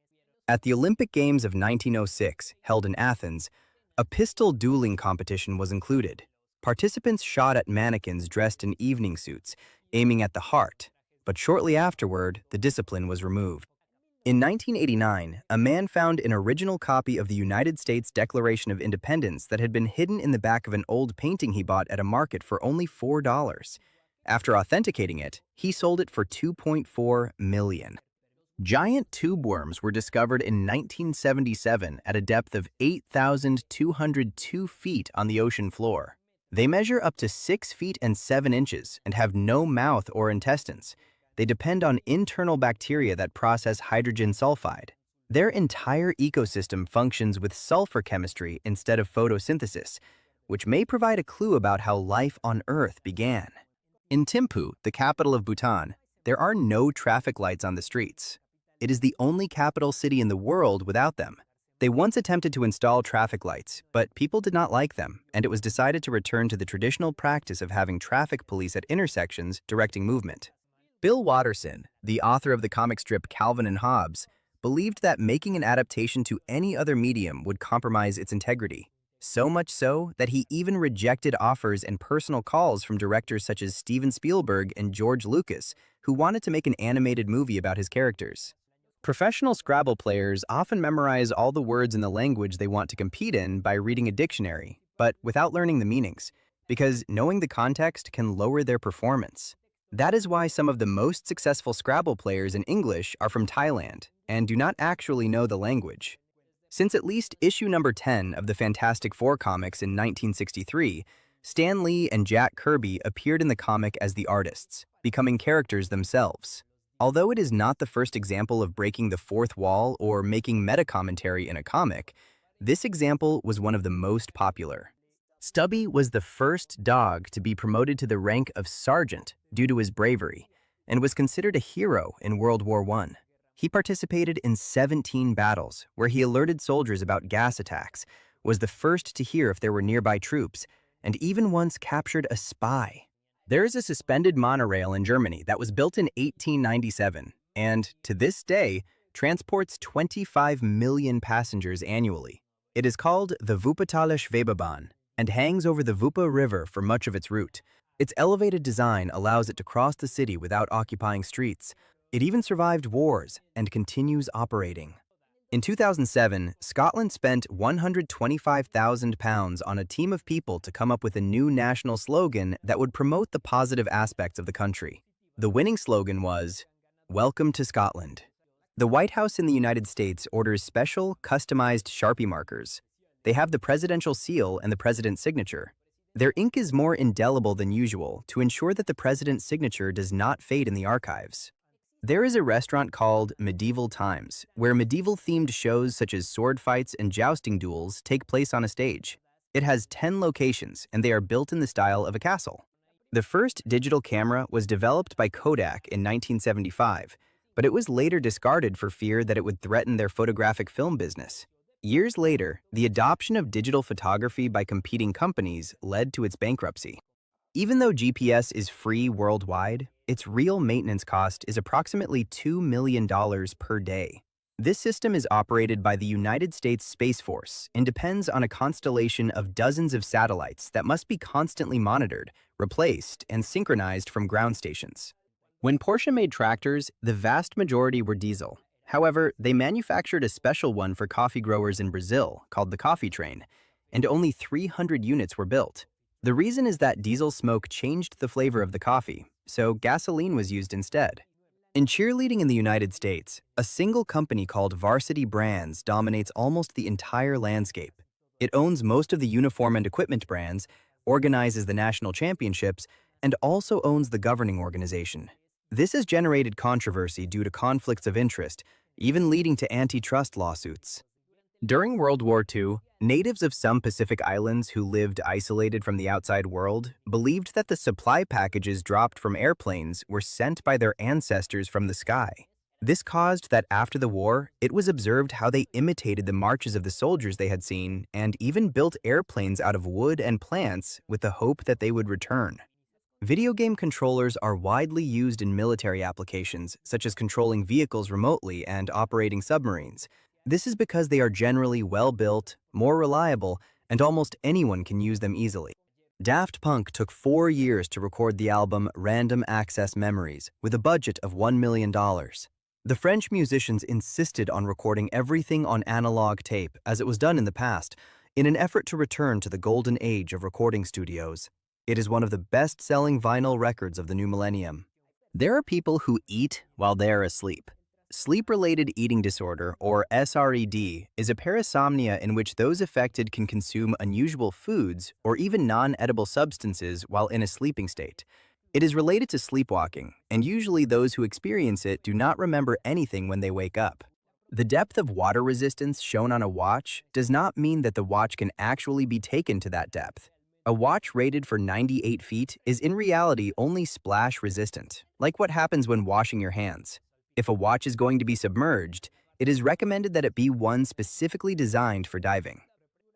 At the Olympic Games of 1906, held in Athens, a pistol dueling competition was included. Participants shot at mannequins dressed in evening suits, aiming at the heart, but shortly afterward, the discipline was removed. In 1989, a man found an original copy of the United States Declaration of Independence that had been hidden in the back of an old painting he bought at a market for only $4. After authenticating it, he sold it for $2.4 million. Giant tube worms were discovered in 1977 at a depth of 8,202 feet on the ocean floor. They measure up to 6 feet and 7 inches and have no mouth or intestines. They depend on internal bacteria that process hydrogen sulfide. Their entire ecosystem functions with sulfur chemistry instead of photosynthesis, which may provide a clue about how life on Earth began. In Thimphu, the capital of Bhutan, there are no traffic lights on the streets. It is the only capital city in the world without them. They once attempted to install traffic lights, but people did not like them, and it was decided to return to the traditional practice of having traffic police at intersections directing movement. Bill Watterson, the author of the comic strip Calvin and Hobbes, believed that making an adaptation to any other medium would compromise its integrity. So much so that he even rejected offers and personal calls from directors such as Steven Spielberg and George Lucas, who wanted to make an animated movie about his characters. Professional Scrabble players often memorize all the words in the language they want to compete in by reading a dictionary, but without learning the meanings, because knowing the context can lower their performance. That is why some of the most successful Scrabble players in English are from Thailand and do not actually know the language. Since at least issue number 10 of the Fantastic Four comics in 1963, Stan Lee and Jack Kirby appeared in the comic as the artists, becoming characters themselves. Although it is not the first example of breaking the fourth wall or making meta-commentary in a comic, this example was one of the most popular. Stubby was the first dog to be promoted to the rank of sergeant due to his bravery, and was considered a hero in World War I. He participated in 17 battles, where he alerted soldiers about gas attacks, was the first to hear if there were nearby troops, and even once captured a spy. There is a suspended monorail in Germany that was built in 1897 and, to this day, transports 25 million passengers annually. It is called the Wuppertaler Schwebebahn and hangs over the Wupper River for much of its route. Its elevated design allows it to cross the city without occupying streets. It even survived wars and continues operating. In 2007, Scotland spent £125,000 on a team of people to come up with a new national slogan that would promote the positive aspects of the country. The winning slogan was, "Welcome to Scotland." The White House in the United States orders special, customized Sharpie markers. They have the presidential seal and the president's signature. Their ink is more indelible than usual to ensure that the president's signature does not fade in the archives. There is a restaurant called Medieval Times, where medieval-themed shows such as sword fights and jousting duels take place on a stage. It has 10 locations, and they are built in the style of a castle. The first digital camera was developed by Kodak in 1975, but it was later discarded for fear that it would threaten their photographic film business. Years later, the adoption of digital photography by competing companies led to its bankruptcy. Even though GPS is free worldwide, its real maintenance cost is approximately $2 million per day. This system is operated by the United States Space Force and depends on a constellation of dozens of satellites that must be constantly monitored, replaced, and synchronized from ground stations. When Porsche made tractors, the vast majority were diesel. However, they manufactured a special one for coffee growers in Brazil called the Coffee Train, and only 300 units were built. The reason is that diesel smoke changed the flavor of the coffee, so gasoline was used instead. In cheerleading in the United States, a single company called Varsity Brands dominates almost the entire landscape. It owns most of the uniform and equipment brands, organizes the national championships, and also owns the governing organization. This has generated controversy due to conflicts of interest, even leading to antitrust lawsuits. During World War II, natives of some Pacific islands who lived isolated from the outside world believed that the supply packages dropped from airplanes were sent by their ancestors from the sky. This caused that after the war, it was observed how they imitated the marches of the soldiers they had seen and even built airplanes out of wood and plants with the hope that they would return. Video game controllers are widely used in military applications, such as controlling vehicles remotely and operating submarines. This is because they are generally well-built, more reliable, and almost anyone can use them easily. Daft Punk took 4 years to record the album Random Access Memories with a budget of $1 million. The French musicians insisted on recording everything on analog tape, as it was done in the past, in an effort to return to the golden age of recording studios. It is one of the best-selling vinyl records of the new millennium. There are people who eat while they are asleep. Sleep-related eating disorder, or SRED, is a parasomnia in which those affected can consume unusual foods or even non-edible substances while in a sleeping state. It is related to sleepwalking, and usually those who experience it do not remember anything when they wake up. The depth of water resistance shown on a watch does not mean that the watch can actually be taken to that depth. A watch rated for 98 feet is in reality only splash resistant, like what happens when washing your hands. If a watch is going to be submerged, it is recommended that it be one specifically designed for diving.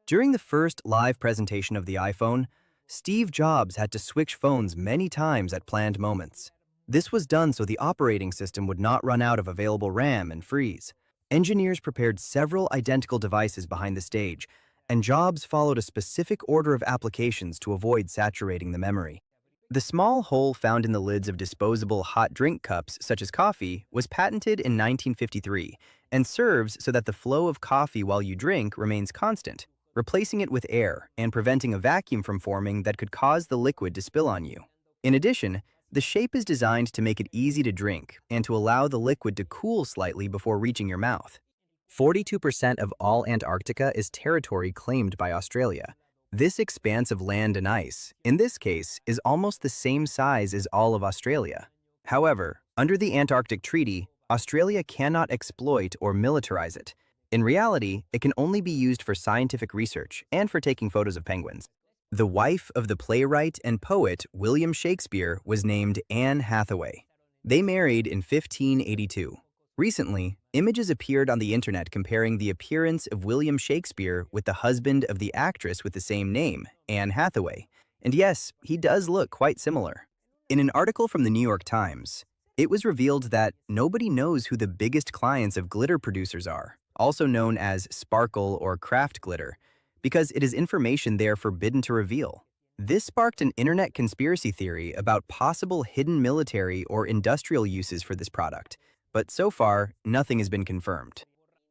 During the first live presentation of the iPhone, Steve Jobs had to switch phones many times at planned moments. This was done so the operating system would not run out of available RAM and freeze. Engineers prepared several identical devices behind the stage, and Jobs followed a specific order of applications to avoid saturating the memory. The small hole found in the lids of disposable hot drink cups, such as coffee, was patented in 1953 and serves so that the flow of coffee while you drink remains constant, replacing it with air and preventing a vacuum from forming that could cause the liquid to spill on you. In addition, the shape is designed to make it easy to drink and to allow the liquid to cool slightly before reaching your mouth. 42% of all Antarctica is territory claimed by Australia. This expanse of land and ice, in this case, is almost the same size as all of Australia. However, under the Antarctic Treaty, Australia cannot exploit or militarize it. In reality, it can only be used for scientific research and for taking photos of penguins. The wife of the playwright and poet William Shakespeare was named Anne Hathaway. They married in 1582. Recently, images appeared on the internet comparing the appearance of William Shakespeare with the husband of the actress with the same name, Anne Hathaway. And yes, he does look quite similar. In an article from the New York Times, it was revealed that nobody knows who the biggest clients of glitter producers are, also known as sparkle or craft glitter, because it is information they are forbidden to reveal. This sparked an internet conspiracy theory about possible hidden military or industrial uses for this product. But so far, nothing has been confirmed.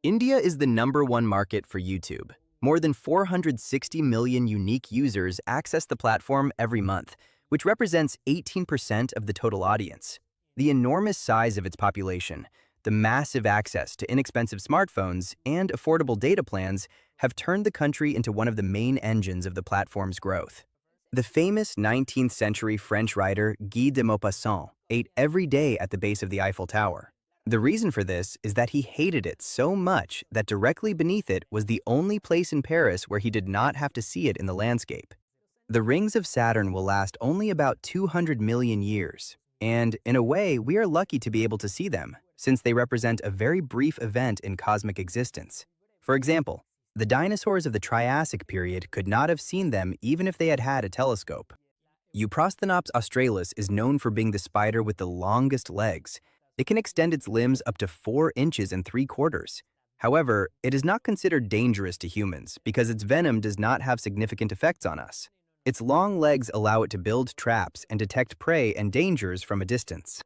India is the #1 market for YouTube. More than 460 million unique users access the platform every month, which represents 18% of the total audience. The enormous size of its population, the massive access to inexpensive smartphones, and affordable data plans have turned the country into one of the main engines of the platform's growth. The famous 19th century French writer Guy de Maupassant ate every day at the base of the Eiffel Tower. The reason for this is that he hated it so much that directly beneath it was the only place in Paris where he did not have to see it in the landscape. The rings of Saturn will last only about 200 million years, and in a way, we are lucky to be able to see them, since they represent a very brief event in cosmic existence. For example, the dinosaurs of the Triassic period could not have seen them even if they had had a telescope. Euprosthenops australis is known for being the spider with the longest legs. It can extend its limbs up to 4 inches and 3/4. However, it is not considered dangerous to humans because its venom does not have significant effects on us. Its long legs allow it to build traps and detect prey and dangers from a distance.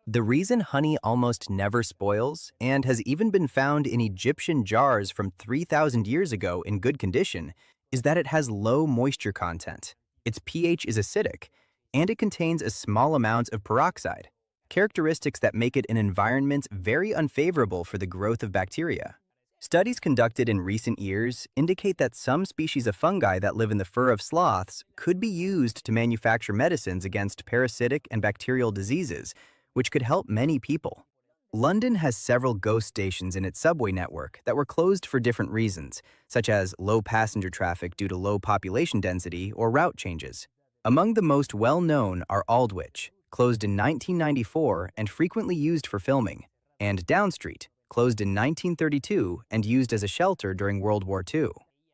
The reason honey almost never spoils and has even been found in Egyptian jars from 3,000 years ago in good condition is that it has low moisture content. Its pH is acidic, and it contains a small amount of peroxide, characteristics that make it an environment very unfavorable for the growth of bacteria. Studies conducted in recent years indicate that some species of fungi that live in the fur of sloths could be used to manufacture medicines against parasitic and bacterial diseases, which could help many people. London has several ghost stations in its subway network that were closed for different reasons, such as low passenger traffic due to low population density or route changes. Among the most well-known are Aldwych, closed in 1994 and frequently used for filming, and Down Street, closed in 1932 and used as a shelter during World War II.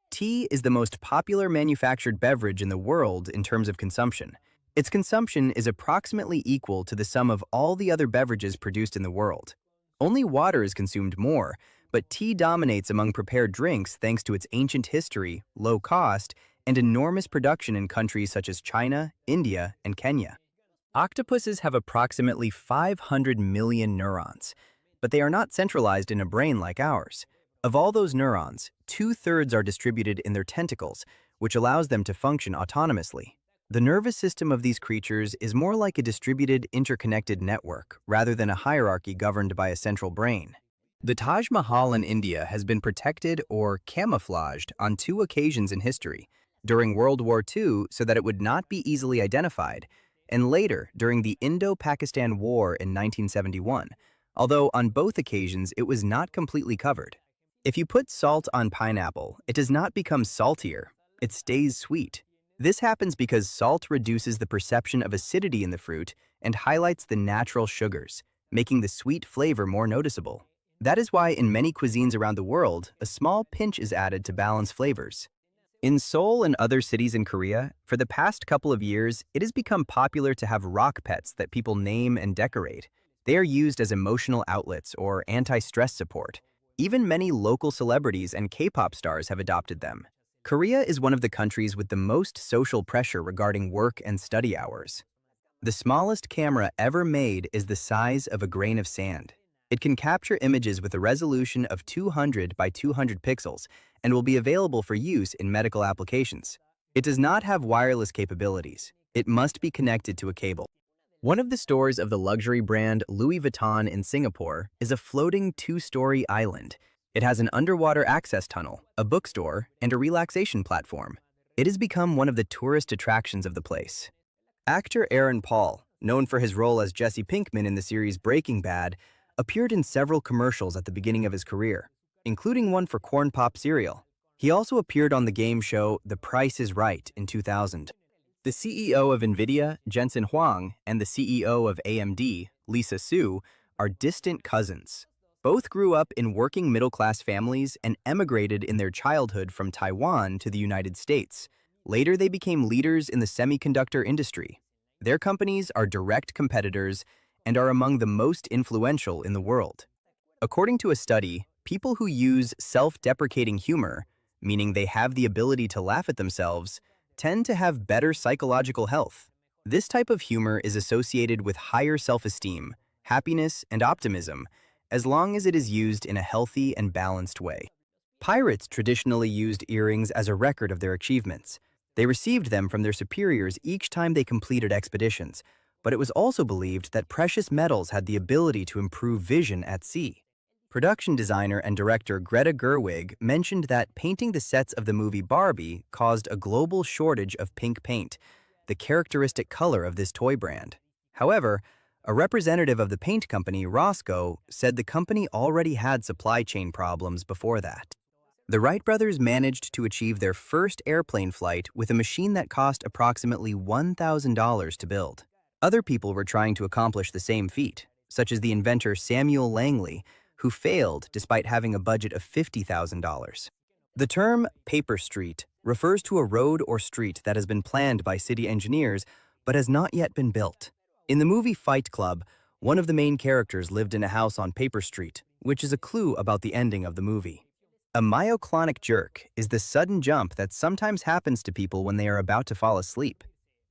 Tea is the most popular manufactured beverage in the world in terms of consumption. Its consumption is approximately equal to the sum of all the other beverages produced in the world. Only water is consumed more, but tea dominates among prepared drinks thanks to its ancient history, low cost, and enormous production in countries such as China, India, and Kenya. Octopuses have approximately 500 million neurons, but they are not centralized in a brain like ours. Of all those neurons, 2/3 are distributed in their tentacles, which allows them to function autonomously. The nervous system of these creatures is more like a distributed, interconnected network rather than a hierarchy governed by a central brain. The Taj Mahal in India has been protected or camouflaged on two occasions in history, during World War II so that it would not be easily identified, and later during the Indo-Pakistan War in 1971, although on both occasions it was not completely covered. If you put salt on pineapple, it does not become saltier, it stays sweet. This happens because salt reduces the perception of acidity in the fruit and highlights the natural sugars, making the sweet flavor more noticeable. That is why in many cuisines around the world, a small pinch is added to balance flavors. In Seoul and other cities in Korea, for the past couple of years, it has become popular to have rock pets that people name and decorate. They are used as emotional outlets or anti-stress support. Even many local celebrities and K-pop stars have adopted them. Korea is one of the countries with the most social pressure regarding work and study hours. The smallest camera ever made is the size of a grain of sand. It can capture images with a resolution of 200 by 200 pixels and will be available for use in medical applications. It does not have wireless capabilities. It must be connected to a cable. One of the stores of the luxury brand Louis Vuitton in Singapore is a floating two-story island. It has an underwater access tunnel, a bookstore, and a relaxation platform. It has become one of the tourist attractions of the place. Actor Aaron Paul, known for his role as Jesse Pinkman in the series Breaking Bad, appeared in several commercials at the beginning of his career, including one for Corn Pop cereal. He also appeared on the game show The Price is Right in 2000. The CEO of NVIDIA, Jensen Huang, and the CEO of AMD, Lisa Su, are distant cousins. Both grew up in working middle-class families and emigrated in their childhood from Taiwan to the United States. Later, they became leaders in the semiconductor industry. Their companies are direct competitors and are among the most influential in the world. According to a study, people who use self-deprecating humor, meaning they have the ability to laugh at themselves, tend to have better psychological health. This type of humor is associated with higher self-esteem, happiness, and optimism, as long as it is used in a healthy and balanced way. Pirates traditionally used earrings as a record of their achievements. They received them from their superiors each time they completed expeditions, but it was also believed that precious metals had the ability to improve vision at sea. Production designer and director Greta Gerwig mentioned that painting the sets of the movie Barbie caused a global shortage of pink paint, the characteristic color of this toy brand. However, a representative of the paint company, Roscoe, said the company already had supply chain problems before that. The Wright brothers managed to achieve their first airplane flight with a machine that cost approximately $1,000 to build. Other people were trying to accomplish the same feat, such as the inventor Samuel Langley, who failed despite having a budget of $50,000. The term paper street refers to a road or street that has been planned by city engineers but has not yet been built. In the movie Fight Club, one of the main characters lived in a house on Paper Street, which is a clue about the ending of the movie. A myoclonic jerk is the sudden jump that sometimes happens to people when they are about to fall asleep.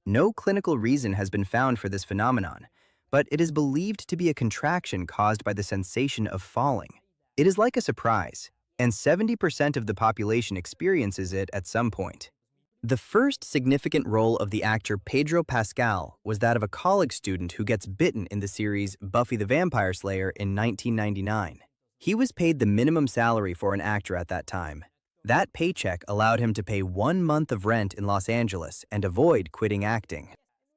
No clinical reason has been found for this phenomenon, but it is believed to be a contraction caused by the sensation of falling. It is like a surprise, and 70% of the population experiences it at some point. The first significant role of the actor Pedro Pascal was that of a college student who gets bitten in the series Buffy the Vampire Slayer in 1999. He was paid the minimum salary for an actor at that time. That paycheck allowed him to pay 1 month of rent in Los Angeles and avoid quitting acting.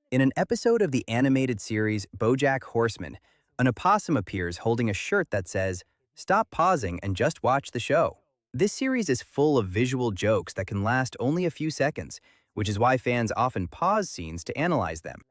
In an episode of the animated series BoJack Horseman, an opossum appears holding a shirt that says, "Stop pausing and just watch the show." This series is full of visual jokes that can last only a few seconds, which is why fans often pause scenes to analyze them.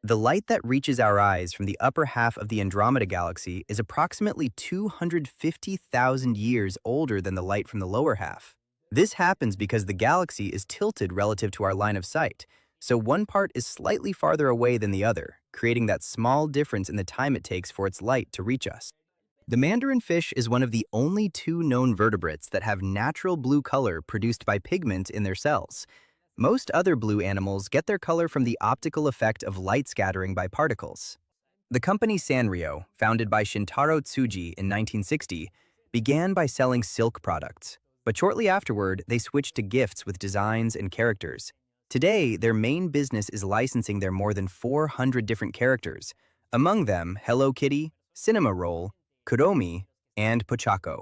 The light that reaches our eyes from the upper half of the Andromeda Galaxy is approximately 250,000 years older than the light from the lower half. This happens because the galaxy is tilted relative to our line of sight, so one part is slightly farther away than the other, creating that small difference in the time it takes for its light to reach us. The mandarin fish is one of the only 2 known vertebrates that have natural blue color produced by pigment in their cells. Most other blue animals get their color from the optical effect of light scattering by particles. The company Sanrio, founded by Shintaro Tsuji in 1960, began by selling silk products, but shortly afterward they switched to gifts with designs and characters. Today, their main business is licensing their more than 400 different characters, among them Hello Kitty, Cinema Roll, Kuromi, and Pochako.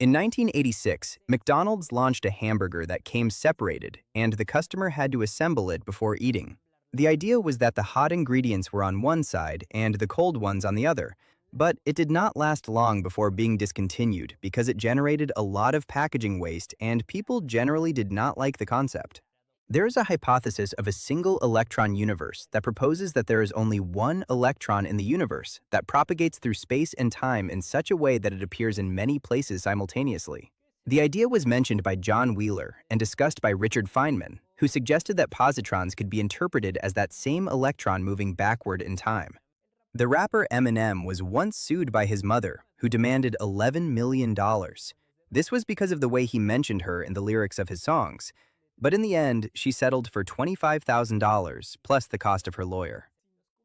In 1986, McDonald's launched a hamburger that came separated, and the customer had to assemble it before eating. The idea was that the hot ingredients were on one side and the cold ones on the other, but it did not last long before being discontinued because it generated a lot of packaging waste and people generally did not like the concept. There is a hypothesis of a single electron universe that proposes that there is only one electron in the universe that propagates through space and time in such a way that it appears in many places simultaneously. The idea was mentioned by John Wheeler and discussed by Richard Feynman, who suggested that positrons could be interpreted as that same electron moving backward in time. The rapper Eminem was once sued by his mother, who demanded $11 million. This was because of the way he mentioned her in the lyrics of his songs, but in the end, she settled for $25,000 plus the cost of her lawyer.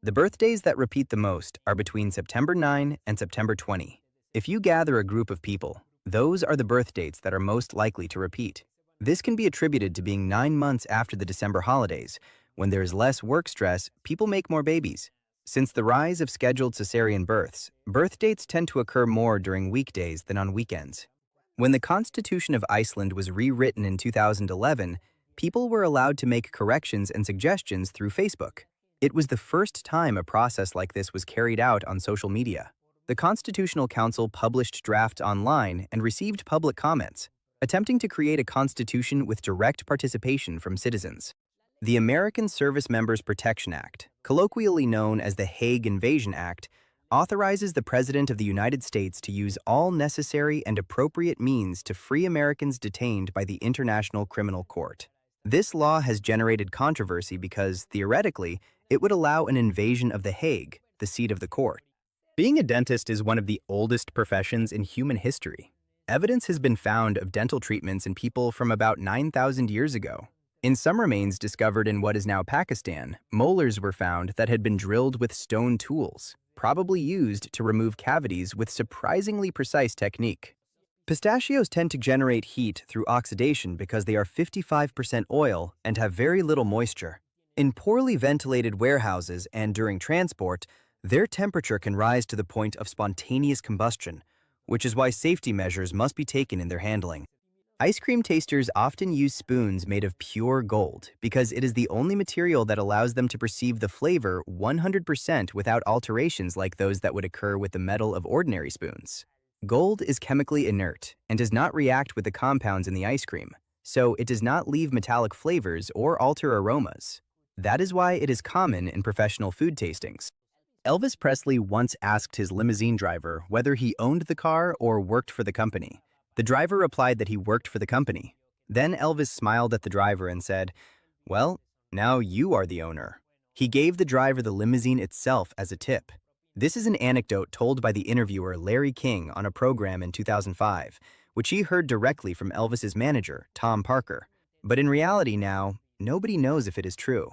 The birthdays that repeat the most are between September 9 and September 20. If you gather a group of people, those are the birth dates that are most likely to repeat. This can be attributed to being 9 months after the December holidays. When there is less work stress, people make more babies. Since the rise of scheduled cesarean births, birth dates tend to occur more during weekdays than on weekends. When the Constitution of Iceland was rewritten in 2011, people were allowed to make corrections and suggestions through Facebook. It was the first time a process like this was carried out on social media. The Constitutional Council published drafts online and received public comments, attempting to create a constitution with direct participation from citizens. The American Service Members Protection Act, colloquially known as the Hague Invasion Act, authorizes the President of the United States to use all necessary and appropriate means to free Americans detained by the International Criminal Court. This law has generated controversy because, theoretically, it would allow an invasion of The Hague, the seat of the court. Being a dentist is one of the oldest professions in human history. Evidence has been found of dental treatments in people from about 9,000 years ago. In some remains discovered in what is now Pakistan, molars were found that had been drilled with stone tools, probably used to remove cavities with surprisingly precise technique. Pistachios tend to generate heat through oxidation because they are 55% oil and have very little moisture. In poorly ventilated warehouses and during transport, their temperature can rise to the point of spontaneous combustion, which is why safety measures must be taken in their handling. Ice cream tasters often use spoons made of pure gold because it is the only material that allows them to perceive the flavor 100% without alterations like those that would occur with the metal of ordinary spoons. Gold is chemically inert and does not react with the compounds in the ice cream, so it does not leave metallic flavors or alter aromas. That is why it is common in professional food tastings. Elvis Presley once asked his limousine driver whether he owned the car or worked for the company. The driver replied that he worked for the company. Then Elvis smiled at the driver and said, "Well, now you are the owner." He gave the driver the limousine itself as a tip. This is an anecdote told by the interviewer Larry King on a program in 2005, which he heard directly from Elvis's manager, Tom Parker. But in reality now, nobody knows if it is true.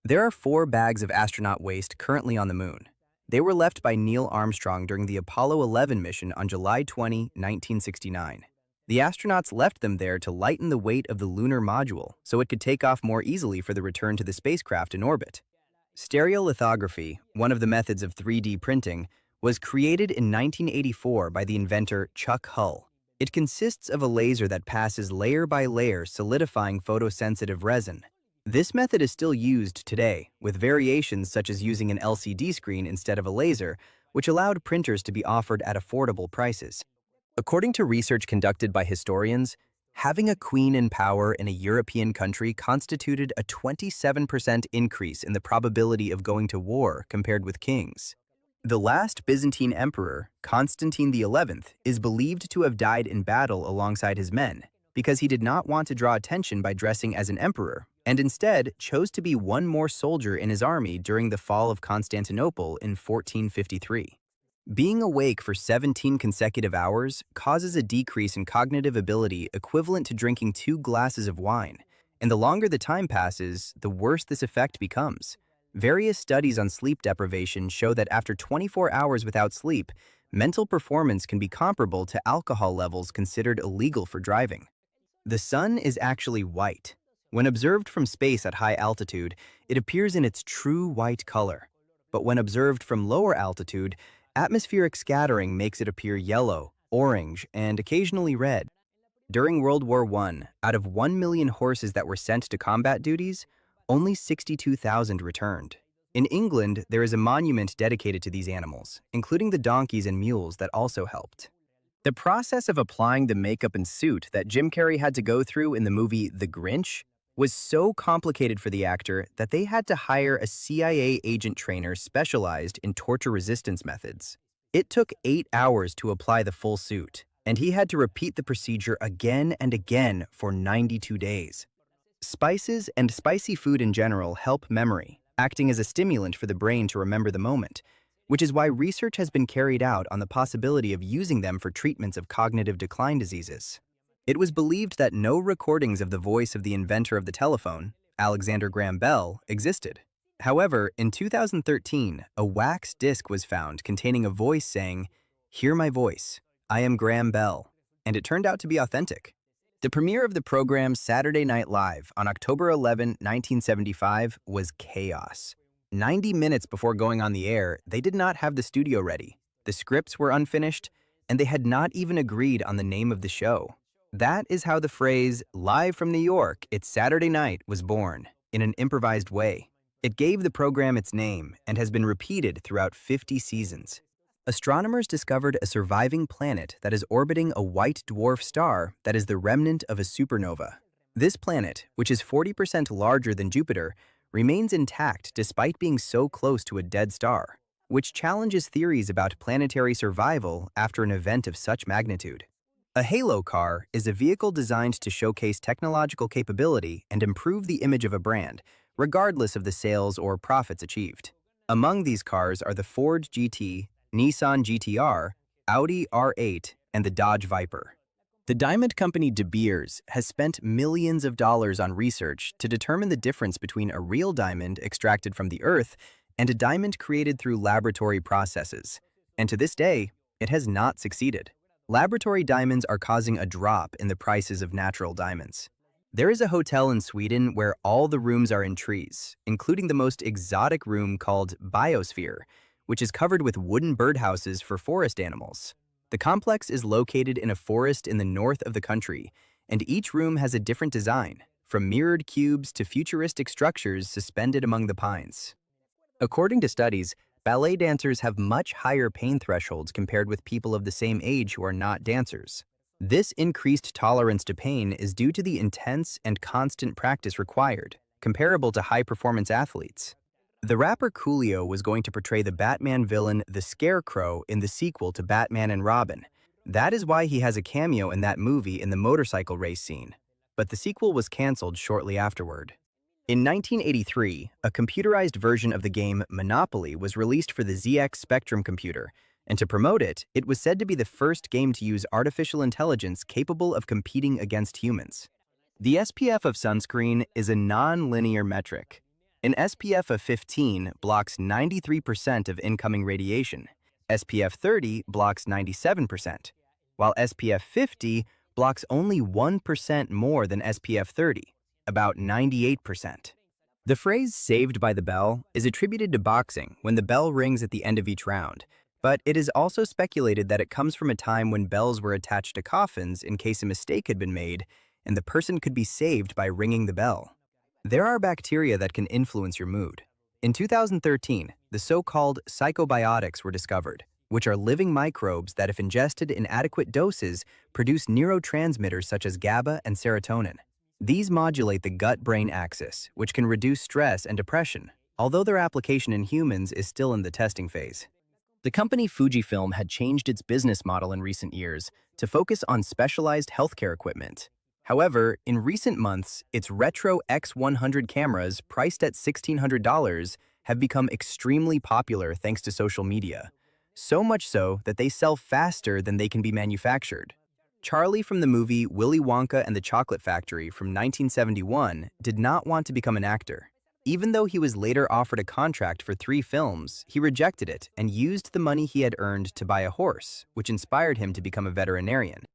There are 4 bags of astronaut waste currently on the moon. They were left by Neil Armstrong during the Apollo 11 mission on July 20, 1969. The astronauts left them there to lighten the weight of the lunar module so it could take off more easily for the return to the spacecraft in orbit. Stereolithography, one of the methods of 3D printing, was created in 1984 by the inventor Chuck Hull. It consists of a laser that passes layer by layer solidifying photosensitive resin. This method is still used today, with variations such as using an LCD screen instead of a laser, which allowed printers to be offered at affordable prices. According to research conducted by historians, having a queen in power in a European country constituted a 27% increase in the probability of going to war compared with kings. The last Byzantine emperor, Constantine XI, is believed to have died in battle alongside his men, because he did not want to draw attention by dressing as an emperor, and instead chose to be one more soldier in his army during the fall of Constantinople in 1453. Being awake for 17 consecutive hours causes a decrease in cognitive ability equivalent to drinking 2 glasses of wine, and the longer the time passes, the worse this effect becomes. Various studies on sleep deprivation show that after 24 hours without sleep, mental performance can be comparable to alcohol levels considered illegal for driving. The sun is actually white. When observed from space at high altitude, it appears in its true white color. But when observed from lower altitude, atmospheric scattering makes it appear yellow, orange, and occasionally red. During World War I, out of 1 million horses that were sent to combat duties, only 62,000 returned. In England, there is a monument dedicated to these animals, including the donkeys and mules that also helped. The process of applying the makeup and suit that Jim Carrey had to go through in the movie The Grinch was so complicated for the actor that they had to hire a CIA agent trainer specialized in torture resistance methods. It took 8 hours to apply the full suit, and he had to repeat the procedure again and again for 92 days. Spices and spicy food in general help memory, acting as a stimulant for the brain to remember the moment, which is why research has been carried out on the possibility of using them for treatments of cognitive decline diseases. It was believed that no recordings of the voice of the inventor of the telephone, Alexander Graham Bell, existed. However, in 2013, a wax disc was found containing a voice saying, "Hear my voice, I am Graham Bell," and it turned out to be authentic. The premiere of the program Saturday Night Live on October 11, 1975 was chaos. 90 minutes before going on the air, they did not have the studio ready, the scripts were unfinished, and they had not even agreed on the name of the show. That is how the phrase, "Live from New York, it's Saturday night," was born, in an improvised way. It gave the program its name and has been repeated throughout 50 seasons. Astronomers discovered a surviving planet that is orbiting a white dwarf star that is the remnant of a supernova. This planet, which is 40% larger than Jupiter, remains intact despite being so close to a dead star, which challenges theories about planetary survival after an event of such magnitude. A halo car is a vehicle designed to showcase technological capability and improve the image of a brand, regardless of the sales or profits achieved. Among these cars are the Ford GT, Nissan GT-R, Audi R8, and the Dodge Viper. The diamond company De Beers has spent millions of dollars on research to determine the difference between a real diamond extracted from the earth and a diamond created through laboratory processes. And to this day, it has not succeeded. Laboratory diamonds are causing a drop in the prices of natural diamonds. There is a hotel in Sweden where all the rooms are in trees, including the most exotic room called Biosphere, which is covered with wooden birdhouses for forest animals. The complex is located in a forest in the north of the country, and each room has a different design, from mirrored cubes to futuristic structures suspended among the pines. According to studies, ballet dancers have much higher pain thresholds compared with people of the same age who are not dancers. This increased tolerance to pain is due to the intense and constant practice required, comparable to high-performance athletes. The rapper Coolio was going to portray the Batman villain The Scarecrow in the sequel to Batman and Robin. That is why he has a cameo in that movie in the motorcycle race scene. But the sequel was canceled shortly afterward. In 1983, a computerized version of the game Monopoly was released for the ZX Spectrum computer, and to promote it, it was said to be the first game to use artificial intelligence capable of competing against humans. The SPF of sunscreen is a non-linear metric. An SPF of 15 blocks 93% of incoming radiation. SPF 30 blocks 97%, while SPF 50 blocks only 1% more than SPF 30, about 98%. The phrase "saved by the bell" is attributed to boxing when the bell rings at the end of each round, but it is also speculated that it comes from a time when bells were attached to coffins in case a mistake had been made, and the person could be saved by ringing the bell. There are bacteria that can influence your mood. In 2013, the so-called psychobiotics were discovered, which are living microbes that, if ingested in adequate doses, produce neurotransmitters such as GABA and serotonin. These modulate the gut-brain axis, which can reduce stress and depression, although their application in humans is still in the testing phase. The company Fujifilm had changed its business model in recent years to focus on specialized healthcare equipment. However, in recent months, its retro X100 cameras, priced at $1,600, have become extremely popular thanks to social media. So much so that they sell faster than they can be manufactured. Charlie from the movie Willy Wonka and the Chocolate Factory from 1971 did not want to become an actor. Even though he was later offered a contract for 3 films, he rejected it and used the money he had earned to buy a horse, which inspired him to become a veterinarian.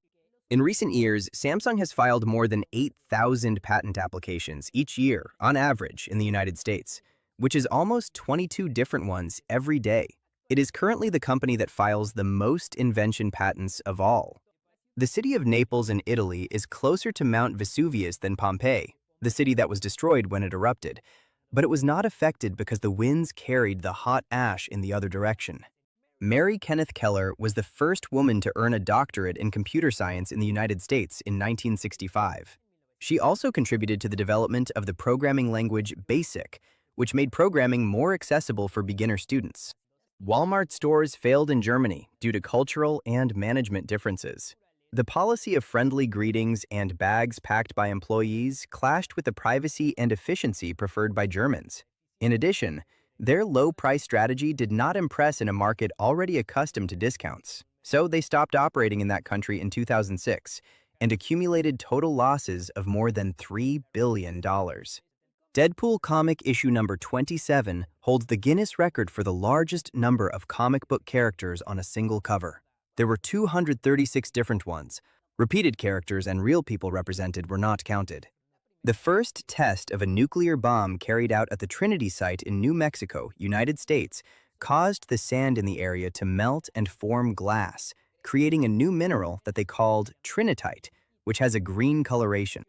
In recent years, Samsung has filed more than 8,000 patent applications each year, on average, in the United States, which is almost 22 different ones every day. It is currently the company that files the most invention patents of all. The city of Naples in Italy is closer to Mount Vesuvius than Pompeii, the city that was destroyed when it erupted, but it was not affected because the winds carried the hot ash in the other direction. Mary Kenneth Keller was the first woman to earn a doctorate in computer science in the United States in 1965. She also contributed to the development of the programming language BASIC, which made programming more accessible for beginner students. Walmart stores failed in Germany due to cultural and management differences. The policy of friendly greetings and bags packed by employees clashed with the privacy and efficiency preferred by Germans. In addition, their low-price strategy did not impress in a market already accustomed to discounts, so they stopped operating in that country in 2006 and accumulated total losses of more than $3 billion. Deadpool comic issue number 27 holds the Guinness record for the largest number of comic book characters on a single cover. There were 236 different ones. Repeated characters and real people represented were not counted. The first test of a nuclear bomb carried out at the Trinity site in New Mexico, United States, caused the sand in the area to melt and form glass, creating a new mineral that they called trinitite, which has a green coloration.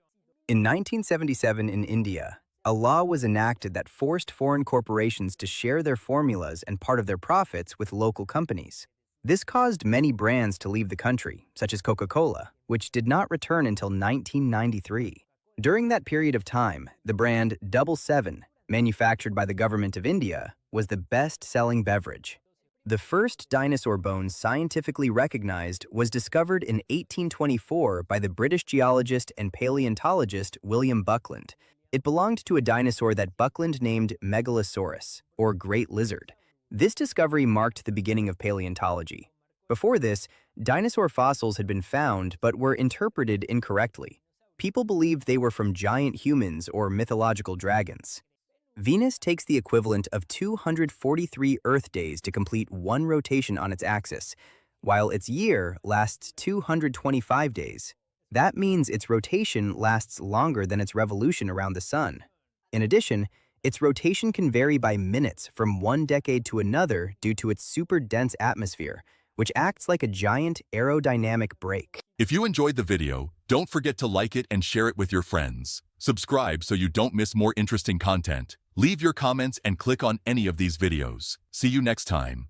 In 1977 in India, a law was enacted that forced foreign corporations to share their formulas and part of their profits with local companies. This caused many brands to leave the country, such as Coca-Cola, which did not return until 1993. During that period of time, the brand Double 7, manufactured by the government of India, was the best-selling beverage. The first dinosaur bone scientifically recognized was discovered in 1824 by the British geologist and paleontologist William Buckland. It belonged to a dinosaur that Buckland named Megalosaurus, or Great Lizard. This discovery marked the beginning of paleontology. Before this, dinosaur fossils had been found but were interpreted incorrectly. People believed they were from giant humans or mythological dragons. Venus takes the equivalent of 243 Earth days to complete one rotation on its axis, while its year lasts 225 days. That means its rotation lasts longer than its revolution around the Sun. In addition, its rotation can vary by minutes from one decade to another due to its super dense atmosphere, which acts like a giant aerodynamic brake. If you enjoyed the video, don't forget to like it and share it with your friends. Subscribe so you don't miss more interesting content. Leave your comments and click on any of these videos. See you next time.